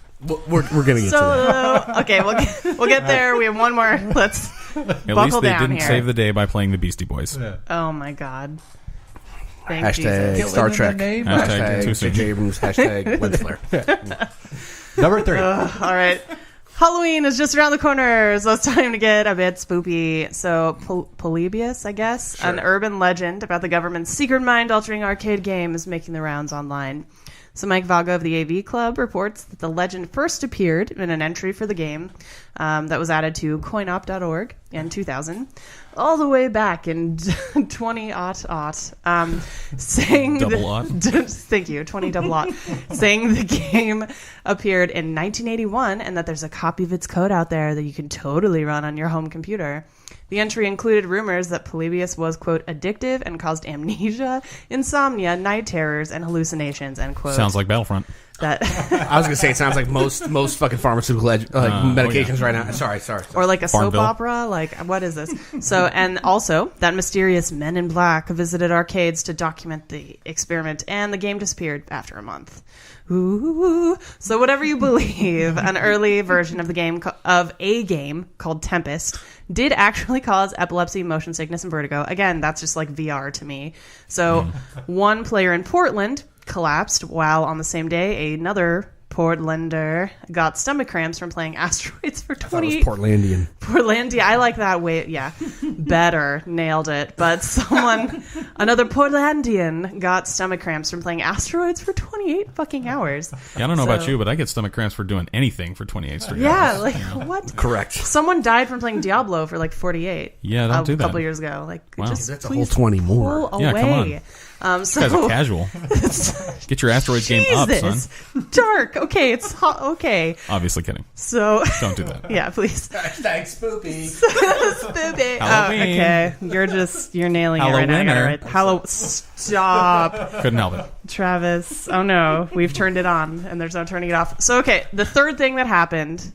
We're gonna get to that. Okay, we'll get there. We have one more. Let's At buckle least they down didn't here. save the day by playing the Beastie Boys. Yeah. Oh my God. Thank Hashtag Jesus. Star Killing in Trek. the name. Hashtag too Hashtag soon. J.J. Abrams. Hashtag lens flare. Number 3. All right. Halloween is just around the corner, so it's time to get a bit spoopy. So, Polybius, I guess, an urban legend about the government's secret mind-altering arcade game is making the rounds online. So Mike Vago of the AV Club reports that the legend first appeared in an entry for the game that was added to coinop.org in 2000, all the way back in 20-aught, saying... Double-aught? Thank you, 20-double-aught, saying the game appeared in 1981 and that there's a copy of its code out there that you can totally run on your home computer. The entry included rumors that Polybius was, quote, addictive and caused amnesia, insomnia, night terrors, and hallucinations, end quote. Sounds like Battlefront. That, I was gonna say it sounds like most fucking pharmaceutical medications right now. Sorry. or like a Farmville. soap opera. Like, what is this? So, and also that mysterious Men in Black visited arcades to document the experiment, and the game disappeared after a month. Ooh. So whatever you believe, an early version of the game of a game called Tempest did actually cause epilepsy, motion sickness, and vertigo. Again, that's just like VR to me. So one player in Portland collapsed while on the same day another Portlander got stomach cramps from playing Asteroids for 28. Portlandian. Portlandia, I like that way. Yeah, better, nailed it. But another Portlandian, got stomach cramps from playing Asteroids for 28 fucking hours. Yeah, I don't know about So- you, but I get stomach cramps for doing anything for 28 straight Yeah, hours. like what? Correct. Someone died from playing Diablo for like 48. Yeah, don't do a that. couple years ago. Like, Wow. just That's a whole please 20 more. pull Yeah, come away. So You guys are casual. Get your Asteroids game up, son. Jesus. Dark. Okay, it's hot. Okay, Obviously kidding. so Don't do that. yeah, please. Hashtag spoopy. Spoopy. Halloween. Oh, okay, you're nailing it right now. I got it Halloweener. right. Stop, Couldn't help it. Travis. Oh no, we've turned it on, and there's no turning it off. So okay, the third thing that happened.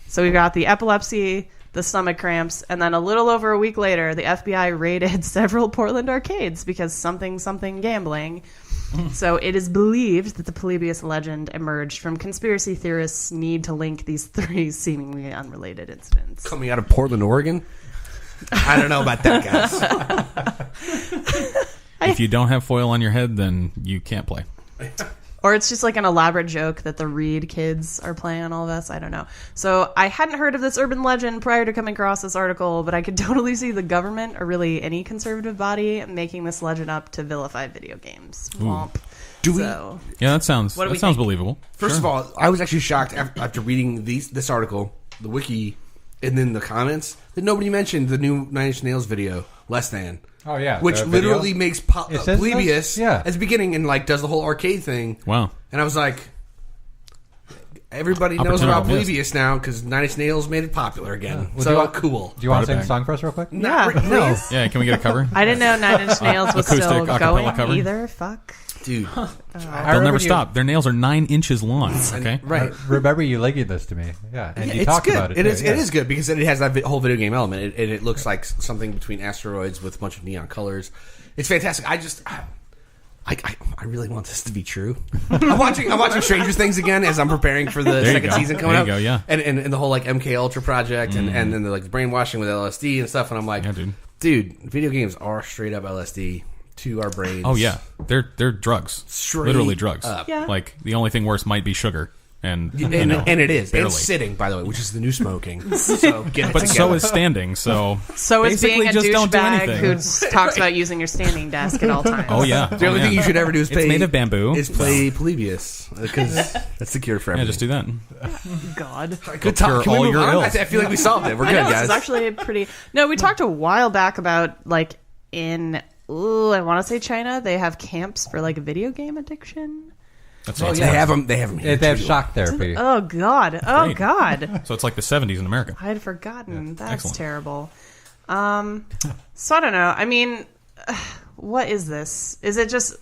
So we got the epilepsy, the stomach cramps, and then a little over a week later, the FBI raided several Portland arcades because something gambling. So it is believed that the Polybius legend emerged from conspiracy theorists' need to link these three seemingly unrelated incidents. Coming out of Portland, Oregon. I don't know about that, guys. If you don't have foil on your head, then you can't play. Or it's just like an elaborate joke that the Reed kids are playing on all this. I don't know. So I hadn't heard of this urban legend prior to coming across this article, but I could totally see the government, or really any conservative body, making this legend up to vilify video games. Womp. Do we? So, Yeah, that sounds What do we sounds think? believable. First of all, I was actually shocked after reading this article, the wiki, and then the comments that nobody mentioned the new Nine Inch Nails video, Less Than. Oh, yeah. Which the video. literally makes It says Polybius this? Yeah. at the beginning and like does the whole arcade thing. Wow. And I was like, everybody knows Opportunity about missed. Polybius now because Nine Inch Nails made it popular again. Well, So do you want- cool. Do you want Brought to it sing a back. song for us real quick? yeah, No. please. Yeah, can we get a cover? I didn't know Nine Inch Nails was Acoustic still acapella going cover? either. Fuck. Dude. I They'll remember never you- stop. Their nails are 9 inches long. Okay. Right. I remember you linking this to me. Yeah, and you It's talked good. about it. It too, is. yeah. It is good because it has that whole video game element. It looks like something between Asteroids with a bunch of neon colors. It's fantastic. I really want this to be true. I'm watching Stranger Things again as I'm preparing for the There you second go. season coming There up. you go, yeah. And the whole like MK Ultra project and then the like brainwashing with LSD and stuff. And I'm like, Yeah, dude, video games are straight up LSD to our brains. Oh yeah, they're drugs. Straight Literally drugs. up. Yeah. Like the only thing worse might be sugar, and and it is. barely. And sitting, by the way, which is the new smoking. So get it But together. so is standing. So So it's being basically a just don't do douchebag anything. who talks about using your standing desk at all times. Oh yeah. The only thing you should ever do is It's play. made of bamboo. Is play Polybius because that's the cure for Yeah, everything. just do that. God. Good Cure talk. Can we all move your on? ills. I feel like we solved it. We're I good, know, this guys. is actually pretty... No, we talked a while back about, like, I want to say China, they have camps for, like, video game addiction. That's Oh, what yeah, they have them. They have them. Here They have too. shock therapy. Oh, God. Oh, Great. God. So it's like the 70s in America. I had forgotten. That's excellent. terrible. So I don't know. I mean, what is this? Is it just...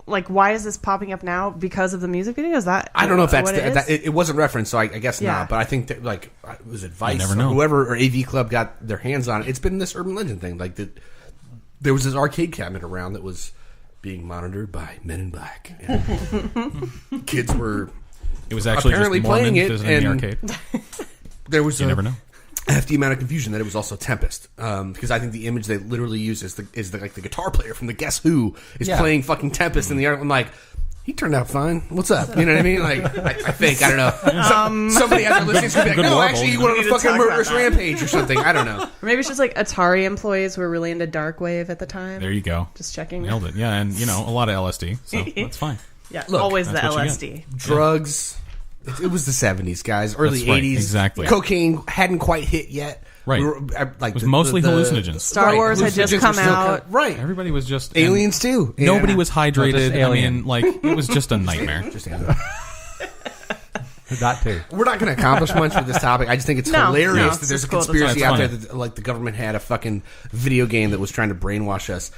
Like, why is this popping up now? Because of the music video? Is that I don't know if that's what it is? it wasn't referenced, so I guess Yeah. not. But I think that like was it Vice never or know. whoever or AV Club got their hands on it. It's been this urban legend thing. Like that, there was this arcade cabinet around that was being monitored by Men in Black. And kids were It was actually apparently just Mormon playing it, visiting the and arcade. there was You a never know. hefty amount of confusion that it was also Tempest, because I think the image they literally use is the like the guitar player from the Guess Who is Yeah. playing fucking Tempest in the art. I'm like, he turned out fine. What's up? You know what I mean? Like, I think I don't know. Somebody out there listening to me like, Good no, level. actually, he went on need a to fucking talk about murderous that. rampage or something. I don't know. Or maybe it's just like Atari employees who were really into dark wave at the time. There you go. Just checking. Nailed it. Yeah, and a lot of LSD, so that's fine. Yeah, Look, always the that's what you LSD. Drugs. It was the 70s, guys. Early That's right, 80s. exactly. Cocaine hadn't quite hit yet. Right. Like It was mostly hallucinogens. Star Wars had just hallucinogens were come still out. Right. Everybody was just Aliens, too. and Nobody Yeah. was hydrated. just I Alien. mean, like it was just a nightmare. Just aliens. That too. We're not going to accomplish much with this topic. I just think it's No, hilarious no, that it's there's a just cool to conspiracy talk out there about. that like the government had a fucking video game that was trying to brainwash us.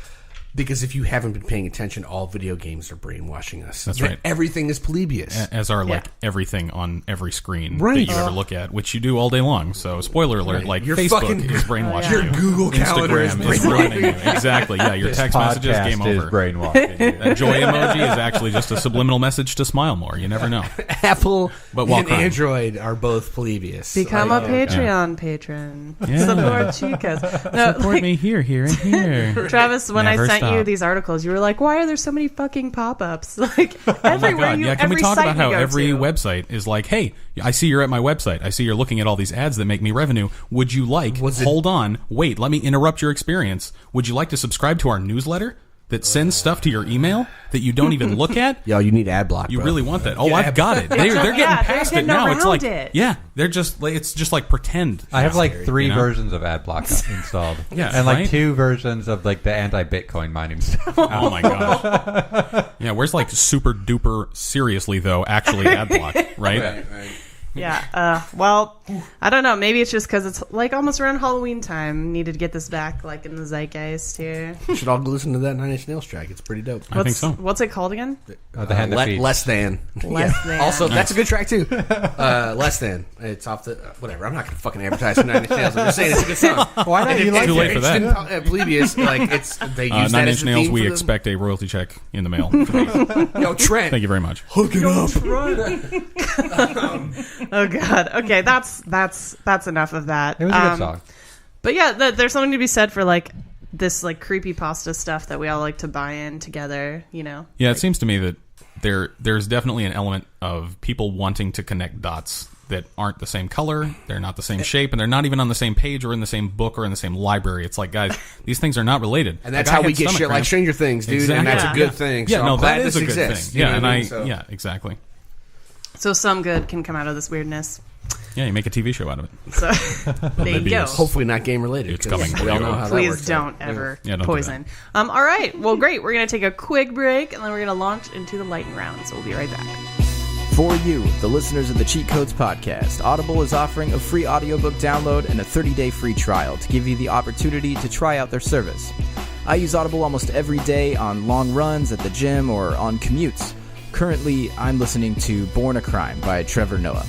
Because if you haven't been paying attention, all video games are brainwashing us. That's right. Everything is Polybius. As are like Yeah. everything on every screen Right. that you ever look at, which you do all day long. So, spoiler alert: like Your Facebook fucking- is brainwashing Your you. Google Calendar is Instagram is ruining you. Exactly. Yeah, your text messages Podcast game is over. brainwashing. That joy emoji is actually just a subliminal message to smile more. You never know. Apple But while and crime. Android are both Polybius. Become Like, a Patreon patron. Yeah. Support Chicas. No, Support like, me here and here. Travis, when Never I sent you stop. these articles, you were like, "Why are there so many fucking pop-ups?" Like Oh my everywhere God. you, Yeah, can we every talk site about how you go every to. website is like, hey, I see you're at my website. I see you're looking at all these ads that make me revenue. Would you like, hold on, wait, let me interrupt your experience. Would you like to subscribe to our newsletter that sends stuff to your email that you don't even look at? Yo, you need ad block. You bro. really want that? Oh, I've got it. They're getting Yeah, past they're it now. getting It's like, around it. yeah, they're just like, it's just like pretend. I have like three you know? versions of AdBlock installed. Yeah, and like right? 2 versions of like the anti-Bitcoin mining stuff. Oh my gosh. Yeah, where's like super duper seriously though actually ad block, right? Yeah. Well, I don't know. Maybe it's just because it's like almost around Halloween time. Needed to get this back like in the zeitgeist here. You should all go listen to that Nine Inch Nails track. It's pretty dope. I think so. What's it called again? The hand that feeds. Less than. Less Than. Also, that's a good track too. Less than. It's off the whatever. I'm not going to fucking advertise for Nine Inch Nails. I'm just saying it's a good song. Why not? You like Too it? late for that. Polybius, like it's they use that Nine as Inch the Nails, theme we for the- expect a royalty check in the mail. Yo, Trent, Thank you very much. hook it up. Oh God. Okay, that's enough of that. It was a good song. But yeah, there's something to be said for like this like creepypasta stuff that we all like to buy in together. You know. Yeah, it seems to me that there's definitely an element of people wanting to connect dots that aren't the same color, they're not the same shape, and they're not even on the same page or in the same book or in the same library. It's like, guys, these things are not related. And that's Like, I how we had get stomach shit like cramps. Stranger Things, dude. Exactly. And that's Yeah. a good thing. Yeah, so no, I'm glad that is this a good exists. thing. You Yeah, know and what mean? So- yeah, exactly. So some good can come out of this weirdness. Yeah, you make a TV show out of it. So there you go. Libius. hopefully not game related. It's 'cause coming. We all know how that Please works. don't ever Yeah, don't do poison. All right. Well, great. We're going to take a quick break, and then we're going to launch into the lightning round. So we'll be right back. For you, the listeners of the Cheat Codes podcast, Audible is offering a free audiobook download and a 30-day free trial to give you the opportunity to try out their service. I use Audible almost every day on long runs, at the gym, or on commutes. Currently, I'm listening to Born a Crime by Trevor Noah.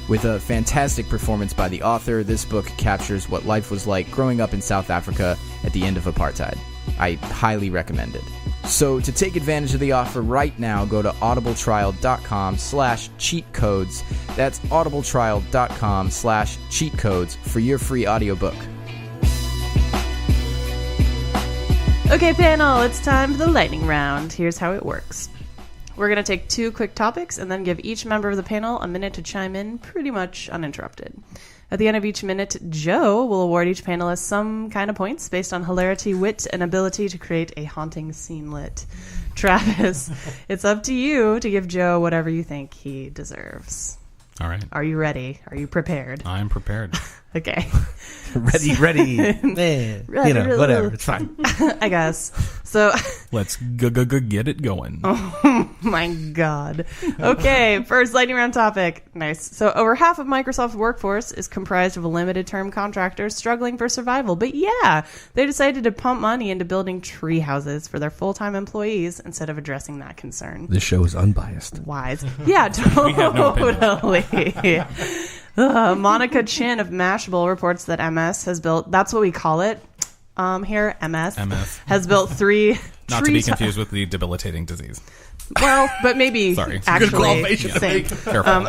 With a fantastic performance by the author, this book captures what life was like growing up in South Africa at the end of apartheid. I highly recommend it. So to take advantage of the offer right now, go to audibletrial.com/cheatcodes. That's audibletrial.com/cheatcodes for your free audiobook. Okay, panel, it's time for the lightning round. Here's how it works. We're going to take 2 quick topics and then give each member of the panel a minute to chime in pretty much uninterrupted. At the end of each minute, Joe will award each panelist some kind of points based on hilarity, wit, and ability to create a haunting scenelet. Travis, it's up to you to give Joe whatever you think he deserves. All right. Are you ready? Are you prepared? I'm prepared. Okay. ready. Whatever. It's fine. I guess. So. Let's get it going. Oh my God. Okay, first lightning round topic. Nice. So over half of Microsoft's workforce is comprised of limited term contractors struggling for survival. But yeah, they decided to pump money into building tree houses for their full-time employees instead of addressing that concern. This show is unbiased. Wise. Yeah, totally. Monica Chin of Mashable reports that MS has built, that's what we call it here, MS, has built 3 Not to be confused with the debilitating disease. Well, but maybe Sorry. actually same. Careful.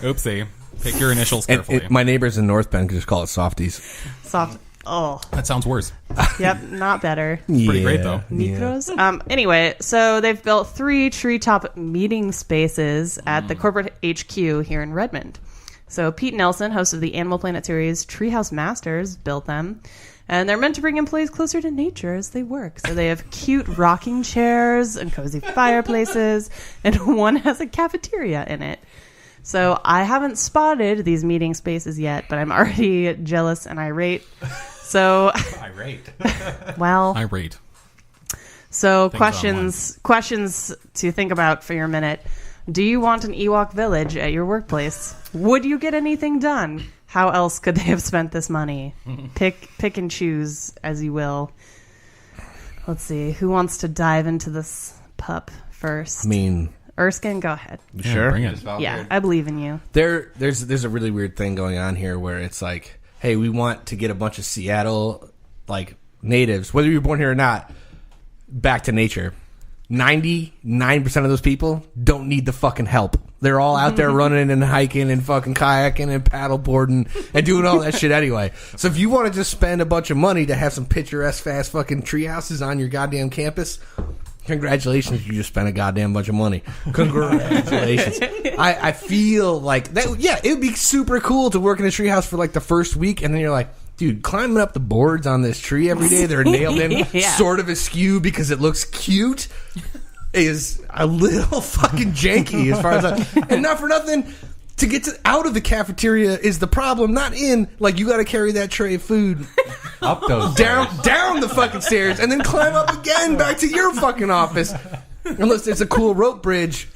Oopsie. Pick your initials carefully. My neighbors in North Bend can just call it softies. Soft. Oh. That sounds worse. Yep, not better. Pretty great, though. Micros. Anyway, so they've built 3 treetop meeting spaces at the corporate HQ here in Redmond. So Pete Nelson, host of the Animal Planet series Treehouse Masters, built them. And they're meant to bring employees closer to nature as they work. So they have cute rocking chairs and cozy fireplaces, and one has a cafeteria in it. So I haven't spotted these meeting spaces yet, but I'm already jealous and irate. So Irate. well, Irate. So Things questions to think about for your minute. Do you want an Ewok village at your workplace? Would you get anything done? How else could they have spent this money? Pick and choose as you will. Let's see. Who wants to dive into this pup first? I mean, Erskine, go ahead. you sure? Bring it. Yeah, I believe in you. There's a really weird thing going on here where it's like, hey, we want to get a bunch of Seattle natives, whether you're born here or not, back to nature. 99% of those people don't need the fucking help. They're all out there running and hiking and fucking kayaking and paddleboarding and doing all that shit anyway. So if you want to just spend a bunch of money to have some picturesque, fast fucking tree houses on your goddamn campus, congratulations, you just spent a goddamn bunch of money. Congratulations. I feel like that. Yeah, it would be super cool to work in a treehouse for the first week, and then you're like, dude, climbing up the boards on this tree every day, they're nailed in sort of askew because it looks cute, is a little fucking janky as far as and not for nothing. To get out of the cafeteria is the problem, not in. You got to carry that tray of food Up those down the fucking stairs and then climb up again back to your fucking office. Unless there's a cool rope bridge,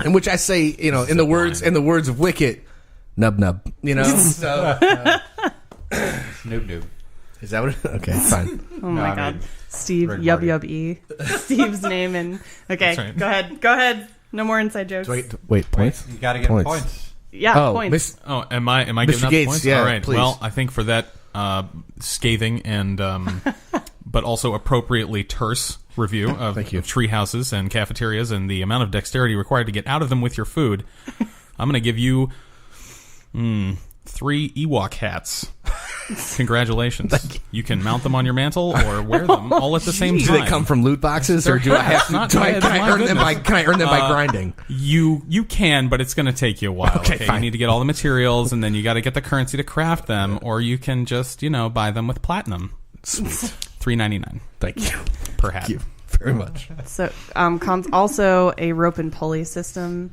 in which I say, in the words of Wicket, nub nub. So Noob noob. is that what? Okay, fine. Oh my I God. mean, Steve, Rick yub Morty. yub e. Steve's name and okay, That's right. go ahead. No more inside jokes. Wait, points? You got to get points. Yeah, Oh, points. Oh, am I Mr. giving out the Gates, points? yeah, All right. please. Well, I think for that scathing and but also appropriately terse review of Thank you. tree houses and cafeterias and the amount of dexterity required to get out of them with your food, I'm going to give you 3 Ewok hats. Congratulations. You can mount them on your mantle or wear them all at the same Do time. they come from loot boxes, or do I have Not- to? my Can I earn them by? goodness. Can I earn them by grinding? You can, but it's going to take you a while. Okay, Okay, fine. you need to get all the materials, and then you got to get the currency to craft them, or you can just buy them with platinum. $3.99 Thank you. per hat. Thank you very much. So, also a rope and pulley system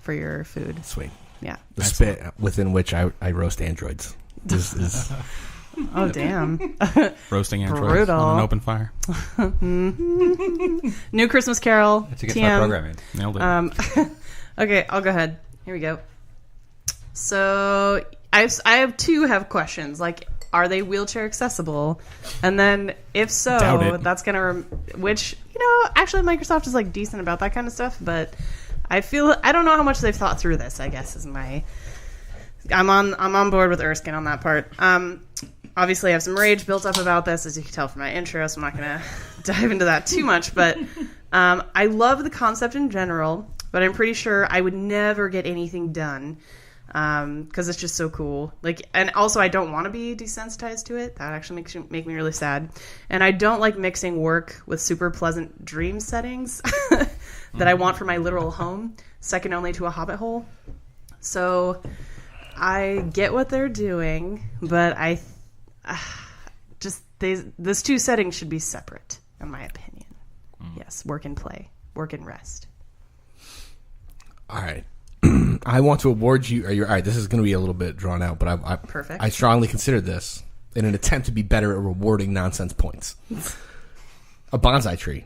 for your food. Sweet. Yeah. The spit within which I roast androids is Oh damn. Roasting androids Brutal. on an open fire. New Christmas Carol. It's against my TM. programming. Nailed it. Okay, I'll go ahead. Here we go. So I have 2 questions. Are they wheelchair accessible? And then if so, Doubt it. that's gonna which actually Microsoft is decent about that kind of stuff, but I don't know how much they've thought through this. I guess is my. I'm on board with Erskine on that part. Obviously, I have some rage built up about this, as you can tell from my intro, so I'm not going to dive into that too much. But I love the concept in general, but I'm pretty sure I would never get anything done because it's just so cool. Like, and also I don't want to be desensitized to it. That actually make me really sad. And I don't like mixing work with super pleasant dream settings that I want for my literal home, second only to a hobbit hole. So I get what they're doing, but those two settings should be separate, in my opinion. Yes, work and play, work and rest. All right. I want to award you. All right, this is going to be a little bit drawn out, but Perfect. I strongly consider this in an attempt to be better at rewarding nonsense points. A bonsai tree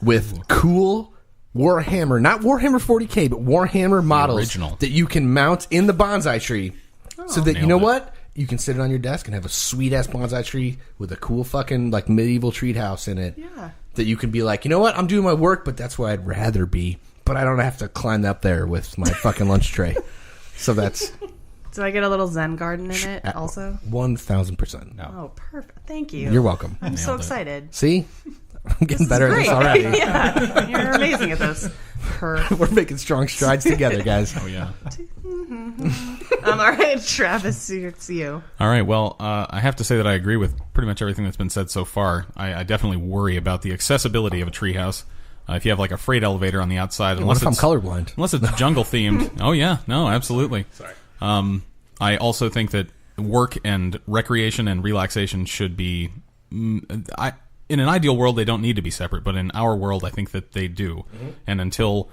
with cool Warhammer, not Warhammer 40K, but Warhammer models original. that you can mount in the bonsai tree so that, you Nailed know it. what? You can sit it on your desk and have a sweet-ass bonsai tree with a cool fucking, like, medieval treehouse in it. Yeah. That you can be like, you know what? I'm doing my work, but that's where I'd rather be. But I don't have to climb up there with my fucking lunch tray. So that's... Do I get a little Zen garden in it also? 1,000%. No. Oh, perfect. Thank you. You're welcome. I'm so Nailed it. excited. See? I'm getting This is better at this great. already. Yeah, you're amazing at this. Perfect. We're making strong strides together, guys. Oh yeah. All right, Travis, it's you. All right. Well, I have to say that I agree with pretty much everything that's been said so far. I definitely worry about the accessibility of a treehouse. If you have like a freight elevator on the outside, What if I'm it's colorblind? unless it's jungle themed. Oh yeah, no, absolutely. Sorry. I also think that work and recreation and relaxation should be. In an ideal world, they don't need to be separate, but in our world, I think that they do. Mm-hmm. And until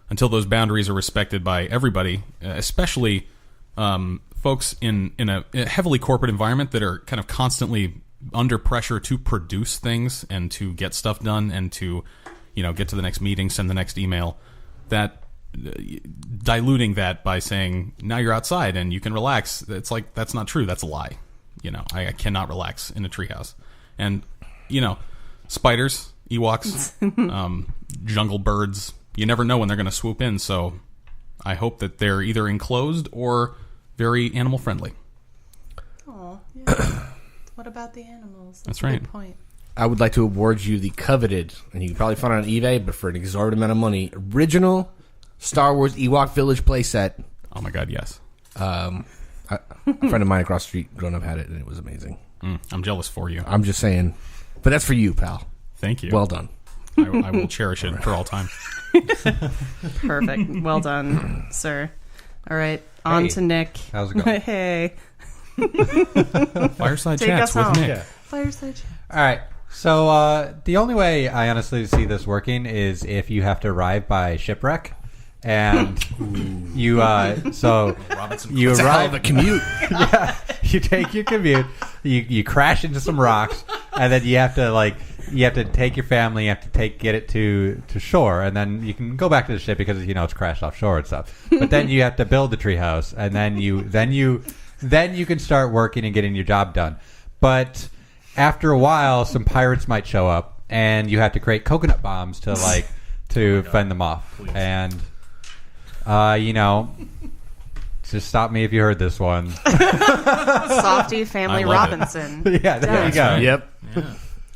those boundaries are respected by everybody, especially folks in a heavily corporate environment that are kind of constantly under pressure to produce things and to get stuff done and to, get to the next meeting, send the next email, that diluting that by saying, now you're outside and you can relax, it's like, that's not true. That's a lie. I cannot relax in a treehouse. And, spiders, Ewoks, jungle birds, you never know when they're going to swoop in. So I hope that they're either enclosed or very animal friendly. Oh, yeah. What about the animals? That's a right. Good point. I would like to award you the coveted, and you can probably find it on eBay, but for an exorbitant amount of money, original Star Wars Ewok Village playset. Oh my God, yes. A friend of mine across the street growing up had it, and it was amazing. I'm jealous for you. I'm just saying. But that's for you, pal. Thank you. Well done. I will cherish it for all time. Perfect. Well done, sir. All right, on Hey. to Nick. How's it going? Hey. Fireside Take chats us with home. Nick. Yeah. Fireside chat. All right. So the only way I honestly see this working is if you have to arrive by shipwreck, and you you It's a hell arrive. of a commute. Yeah, you take your commute, you crash into some rocks, and then you have to take your family, you have to get it to shore, and then you can go back to the ship because it's crashed offshore and stuff. But then you have to build the treehouse, and then you can start working and getting your job done. But after a while, some pirates might show up, and you have to create coconut bombs to fend them off. Please. And just stop me if you heard this one. Softy Family I love it. Robinson. Yeah, there you go. right. Yep. Yeah.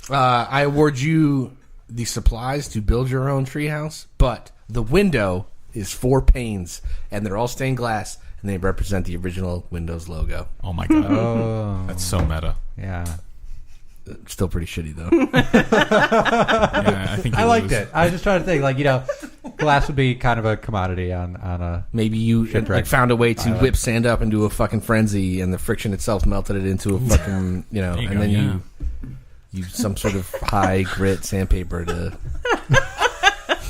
I award you the supplies to build your own treehouse, but the window is 4 panes, and they're all stained glass, and they represent the original Windows logo. Oh my God. Oh, That's so meta. yeah. Still pretty shitty, though. Yeah, I think I you liked lose. it. I was just trying to think, glass would be kind of a commodity on a. Maybe you Shipwreck. found a way to Island. whip sand up into a fucking frenzy, and the friction itself melted it into a fucking, you and go, then yeah. you some sort of high grit sandpaper to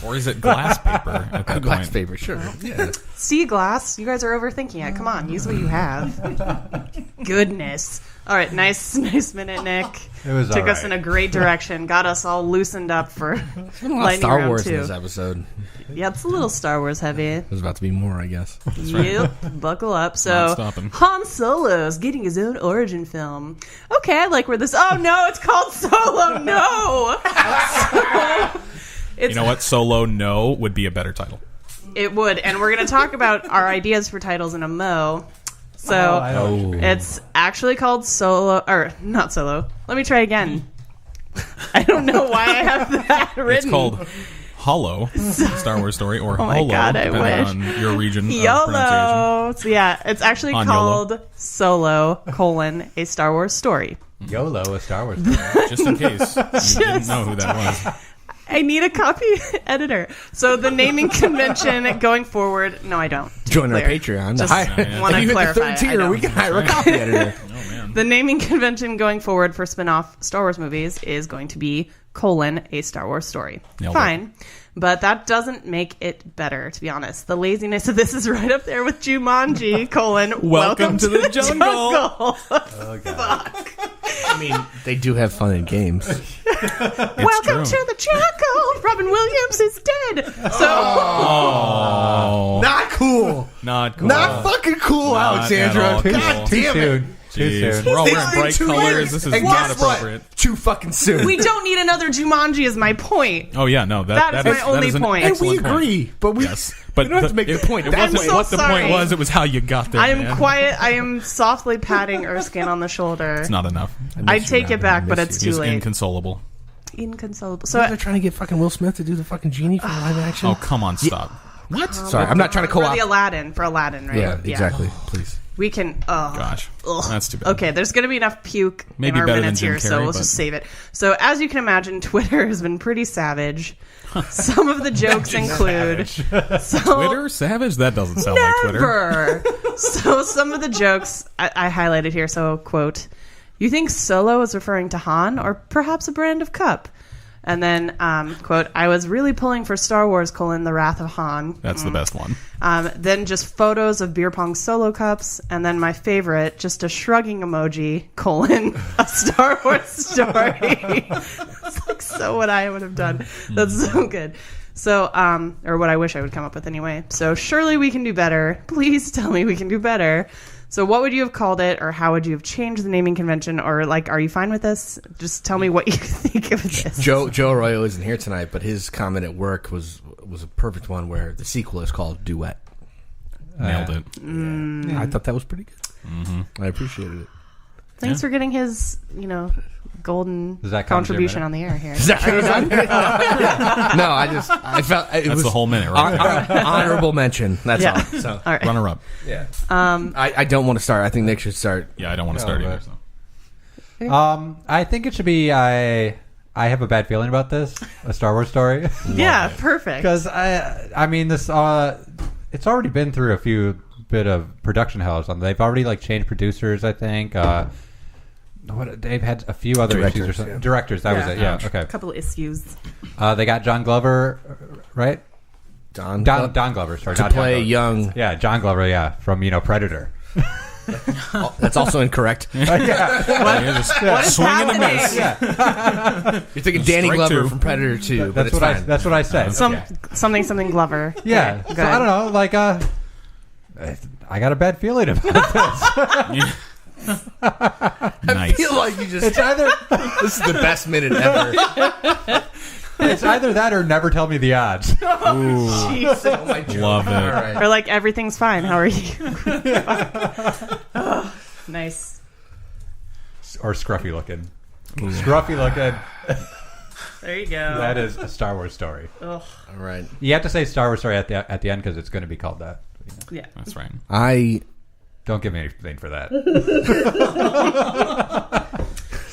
Or is it glass paper at that glass point? paper. Sure, yeah. Sea glass. You guys are overthinking it. Come on, use what you have. Goodness. All right, nice minute, Nick. It was Took all us right. in a great direction. Got us all loosened up for A lot of lightning Star round Wars in 2. this episode. Yeah, it's a little Star Wars heavy. There's about to be more, I guess. Yep, buckle up. Not So, stopping. Han Solo's getting his own origin film. Okay, I like where this. Oh no, it's called Solo. No. So, it's, You know what? Solo No would be a better title. It would, and we're going to talk about our ideas for titles in a mo. So I know what you mean. it's actually called Solo, or not Solo. Let me try again. I don't know why I have that written. It's called Hollow Star Wars story, or Oh my Holo, God, I depending wish. on your region of pronunciation. YOLO. So yeah, it's actually Han called Solo: a Star Wars story. YOLO, a Star Wars story. Just in case you didn't know who that was. I need a copy editor. So the naming convention going forward. No, I don't. Join our Clear. Patreon. Just yeah. want If to you hit the clarify. third I tier, don't. we can hire a copy editor. Oh, man. The naming convention going forward for spin-off Star Wars movies is going to be : a Star Wars story. Nailed it. Fine. But that doesn't make it better, to be honest. The laziness of this is right up there with Jumanji: welcome to the jungle. I mean, they do have fun in games. Welcome true. to the jungle. Robin Williams is dead. So Oh, Not cool. not cool. Not fucking cool, Not at all Alexandra. cool. God Too damn it. soon. Too Jeez. soon. We're all It's wearing been bright 2 colors. years, This is and not guess what? appropriate. Too fucking soon. we don't need another Jumanji is my point. Oh yeah, no, That is my only an point. and we excellent point. agree, but we, Yes, but we don't have to make the point It that wasn't way. so what the sorry. point was. It was how you got there. I am man. quiet. I am softly patting Erskine on the shoulder. It's not enough. I take it back, but it's too He's late. inconsolable. Inconsolable. So they're So trying to get fucking Will Smith to do the fucking genie for live action. Oh come on, stop. What? Sorry, I'm not trying to for co-op. the Aladdin, right? Yeah, exactly. Please. We can. Oh Gosh, Ugh. that's too bad. Okay, there's going to be enough puke Maybe in our better than minutes Jim here, so Carrey, let's but- just save it. So, as you can imagine, Twitter has been pretty savage. Some of the jokes include Twitter savage? That doesn't sound like Twitter. Never. So, some of the jokes I highlighted here. So, quote: "You think Solo is referring to Han, or perhaps a brand of cup?" And then, quote: "I was really pulling for Star Wars: The Wrath of Han." That's the best one. Then just photos of beer pong solo cups, and then my favorite, just a shrugging emoji, a Star Wars story. It's like so what I would have done. That's so good. So, or what I wish I would come up with anyway. So surely we can do better. Please tell me we can do better. So what would you have called it, or how would you have changed the naming convention, or like, are you fine with this? Just tell me what you think of this. Joe Arroyo isn't here tonight, but his comment at work was a perfect one where the sequel is called Duet. Nailed it. I thought that was pretty good. I appreciated it. Thanks for getting his, golden Does that count as your contribution minute? on the air here. Is that No, I felt it That's was the whole minute, right? honorable mention. That's Yeah. all. So All right. Runner up. yeah. I don't want to start. I think Nick should start. Yeah, I don't want to start either. So. I think it should be I have a bad feeling about this, a Star Wars story. Yeah, perfect. Because I mean this it's already been through a few bit of production hell or something. They've already changed producers, I think. They've had a few other issues or something. Yeah. Directors, that was Yeah. it. Yeah, A okay. couple of issues. They got John Glover, right? Don Don Glover, sorry, to not John play Glover. young. Yeah, John Glover, yeah, from Predator. That's also incorrect. You're just swinging a miss. You're thinking Danny Strike Glover two. from Predator 2. but That's it's what fine. that's what I said. Something Glover. Yeah, Okay, so go I don't ahead. know, I got a bad feeling about this. I Nice. feel like you just. It's either This is the best minute ever. it's either that or never tell me the odds. Jesus. Oh my God. Love it. All right. Or like, everything's fine. How are you? Oh, nice. Or scruffy looking. Scruffy looking. There you go. That is a Star Wars story. Ugh. All right. You have to say Star Wars story at the end because it's going to be called that. Yeah. That's right. I Don't give me anything for that.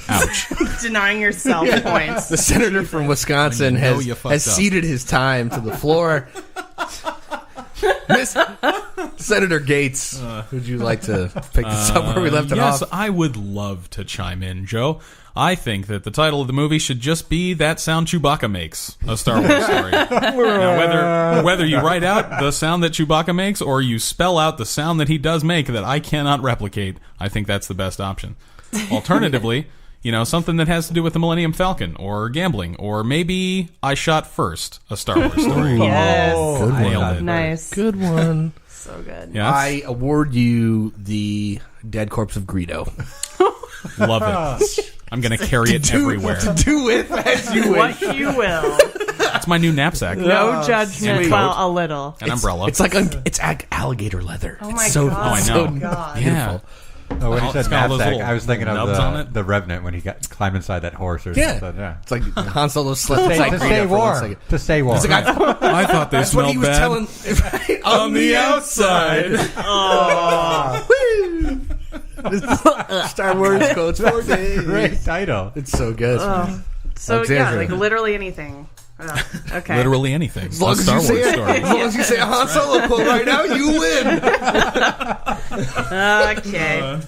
Ouch. Denying yourself points. the senator from Wisconsin When you know has you fucked up. ceded his time to the floor. Miss Senator Gates, would you like to pick this up where we left it Yes, off? I would love to chime in, Joe. I think that the title of the movie should just be That Sound Chewbacca Makes, a Star Wars story. Now, whether you write out the sound that Chewbacca makes or you spell out the sound that he does make that I cannot replicate, I think that's the best option. Alternatively, something that has to do with the Millennium Falcon or gambling, or maybe I Shot First, a Star Wars story. Yes. Good one. Nailed it. Nice. Good one. So good. Yes. I award you the dead corpse of Greedo. Love it. I'm going to carry it everywhere. To do with as you What wish. you will. That's my new knapsack. No judgment. Sweet. Well, a little. An umbrella. It's like it's alligator leather. Oh my it's so, God. I so know. God. Yeah. Oh, when he It's said got all those knapsack, little I was thinking nubs on of it. the Revenant when he climbed inside that horse or Yeah. something. Yeah. It's like Han Solo slept To inside stay Greedo for 1 warm. second. To stay warm. It's like, I thought they that's what smelled he was bad. telling right, on the outside. Star Wars quotes for days. Great title. It's so good. So Alexandra. yeah, like literally anything. Okay. Literally anything. As long as you say it, as long as you say a Han Solo quote right now, you win. Okay.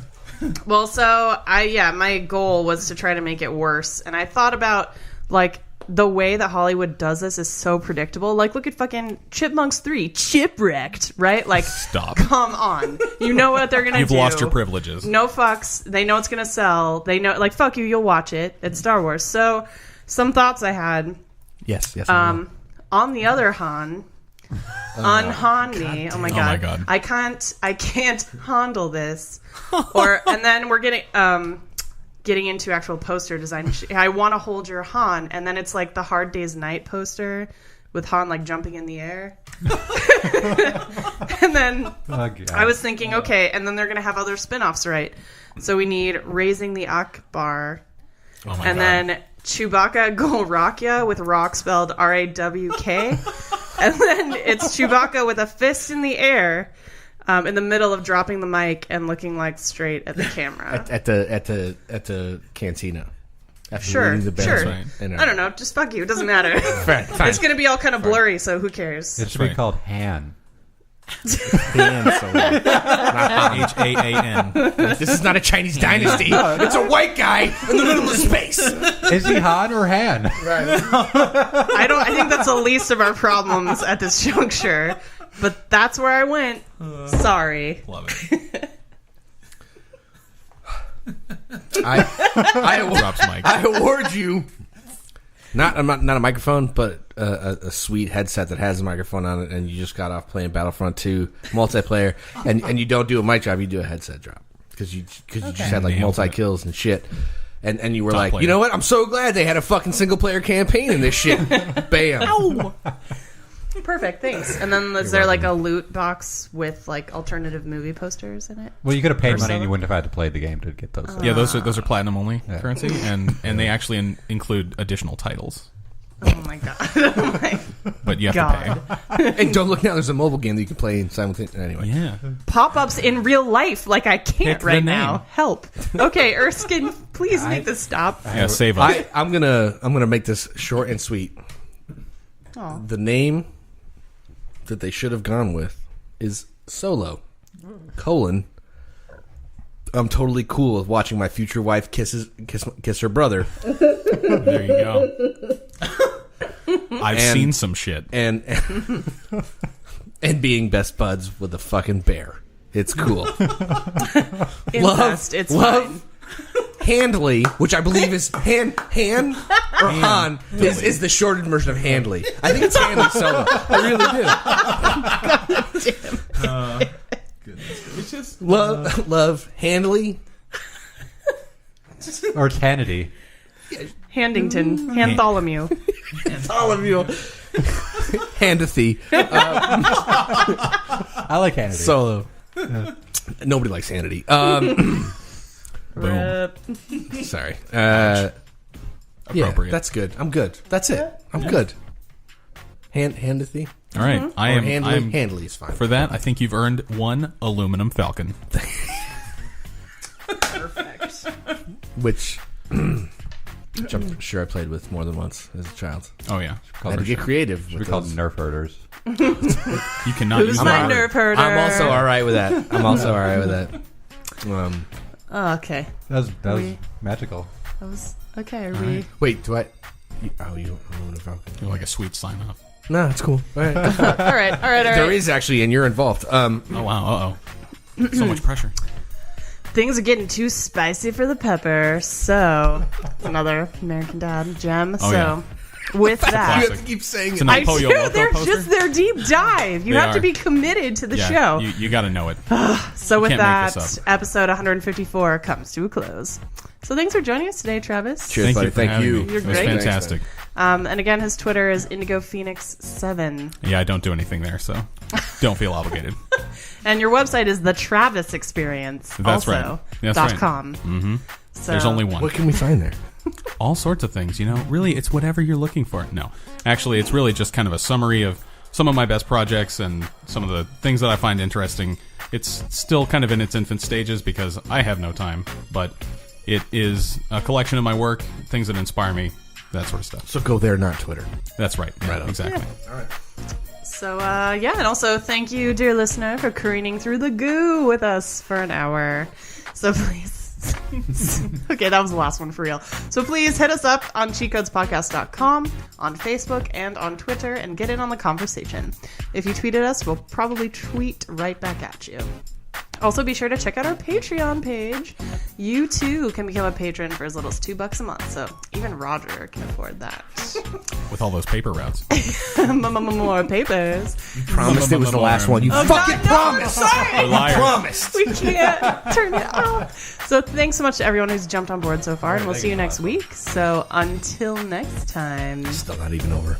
Well, so my goal was to try to make it worse, and I thought about like the way that Hollywood does this is so predictable. Like, look at fucking Chipmunks 3, Chipwrecked, right? Like, Stop. come on, you know what they're gonna do. You've lost your privileges. No fucks. They know it's gonna sell. They know, like, fuck you, you'll watch it. It's Star Wars. So, some thoughts I had. Yes. On the other Han, unhan me. Oh my god. I can't handle this. And then we're getting into actual poster design. I want to hold your Han, and then it's like the Hard Day's Night poster with Han like jumping in the air. And then I was thinking, okay, and then they're gonna have other spin-offs, right? So we need Raising the Akbar. Oh my And God. then Chewbacca Golrakya with rock spelled R-A-W-K. And then it's Chewbacca with a fist in the air in the middle of dropping the mic and looking like straight at the camera. at the cantina. After Sure. ringing the bell. Sure. right. And, I don't know. Just fuck you. It doesn't matter. Fine. It's going to be all kind of blurry, so who cares? It should be right. called Han. H-A-A-N. This is not a Chinese dynasty. It's a white guy in the middle of space. Is he Han or Han? I think that's the least of our problems at this juncture. But that's where I went. Sorry. Love it. Drops mic. I award you not a microphone, but a sweet headset that has a microphone on it, and you just got off playing Battlefront 2 multiplayer, and you don't do a mic drop, you do a headset drop because you just had like multi kills and shit, and you were Top like, player. you know what? I'm so glad they had a fucking single player campaign in this shit. Bam. Ow! Perfect, thanks. And then is there like a loot box with like alternative movie posters in it? Well, you could have paid money Persona? and you wouldn't have had to play the game to get those. Yeah, those are platinum only currency, and they actually include additional titles. Oh my god. Oh my But you have to pay. And don't look now. There's a mobile game that you can play simultaneously. Anyway, Yeah. pop-ups in real life. Like I can't Pick the right name. now. Help. Okay, Erskine, please make this stop. Yeah, save us. I'm gonna make this short and sweet. Aw. The name that they should have gone with is Solo. Colon. I'm totally cool with watching my future wife kiss her brother, There you go. I've seen some shit. and being best buds with a fucking bear. It's cool. Incest, it's fine. love Handley, which I believe is Han or Han is the shortened version of Handley. I think it's Handley Solo. I really do. It's just Love Handley. Or it's Hannity. Handington, Hantholomew. All of you. Handethy. I like Hannity. Solo. Nobody likes Hannity. Rip. Sorry. appropriate. Yeah, that's good. I'm good. That's it. I'm good. Handethy. All right. I am. Handley is fine. For that, I think you've earned one aluminum falcon. Perfect. Which I'm sure I played with more than once as a child. Oh yeah. I had to get creative. Should be With called those. Nerf herders. You cannot use My that word. nerf herder. I'm also all right with that. Oh, okay. That was We- magical. That was okay. Are we? Wait, do I? You Aluminum Falcon? You're like a sweet sign off. No, it's cool. All right. All right. There is actually, and you're involved. Oh wow. So much pressure. Things are getting too spicy for the pepper. So, another American Dad gem. Oh, so, yeah. with You that, have to keep saying It's it. an I El Pollo do. Loco They're poster? just their deep dive. You They have to are. be committed to the Yeah, show. You got to know it. So with can't make that, this up. episode 154 comes to a close. So thanks for joining us today, Travis. Cheers, buddy. for Thank having you. me. You're It was great. fantastic. And again, his Twitter is IndigoPhoenix7. Yeah, I don't do anything there, so don't feel obligated. And your website is the Travis Experience. That's also, right. That's right. .com. Mm-hmm. So, There's only one. What can we find there? All sorts of things, really, it's whatever you're looking for. No, actually, it's really just kind of a summary of some of my best projects and some of the things that I find interesting. It's still kind of in its infant stages because I have no time, but it is a collection of my work, things that inspire me, that sort of stuff. So go there, not Twitter. That's right. Yeah, Right on. exactly. All right. So, and also thank you, dear listener, for careening through the goo with us for an hour. So please. Okay, that was the last one for real. So please hit us up on cheatcodespodcast.com, on Facebook, and on Twitter, and get in on the conversation. If you tweet at us, we'll probably tweet right back at you. Also, be sure to check out our Patreon page. You, too, can become a patron for as little as $2 a month, so even Roger can afford that. With all those paper routes. More papers. Promised it was the last one. You fucking God, no, promised. sorry. Liar. Promised. We can't turn it off. So thanks so much to everyone who's jumped on board so far, and we'll see you next week. So until next time. Still not even over.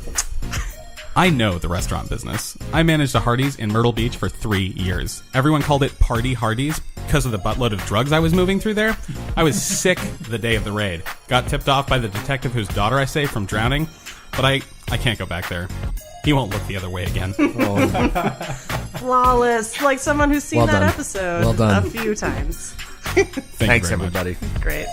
I know the restaurant business. I managed a Hardee's in Myrtle Beach for 3 years. Everyone called it Party Hardee's because of the buttload of drugs I was moving through there. I was sick the day of the raid. Got tipped off by the detective whose daughter I saved from drowning, but I can't go back there. He won't look the other way again. Flawless. Like someone who's seen Well that done. episode Well done. a few times. Thank you Thanks, very much. everybody. Great.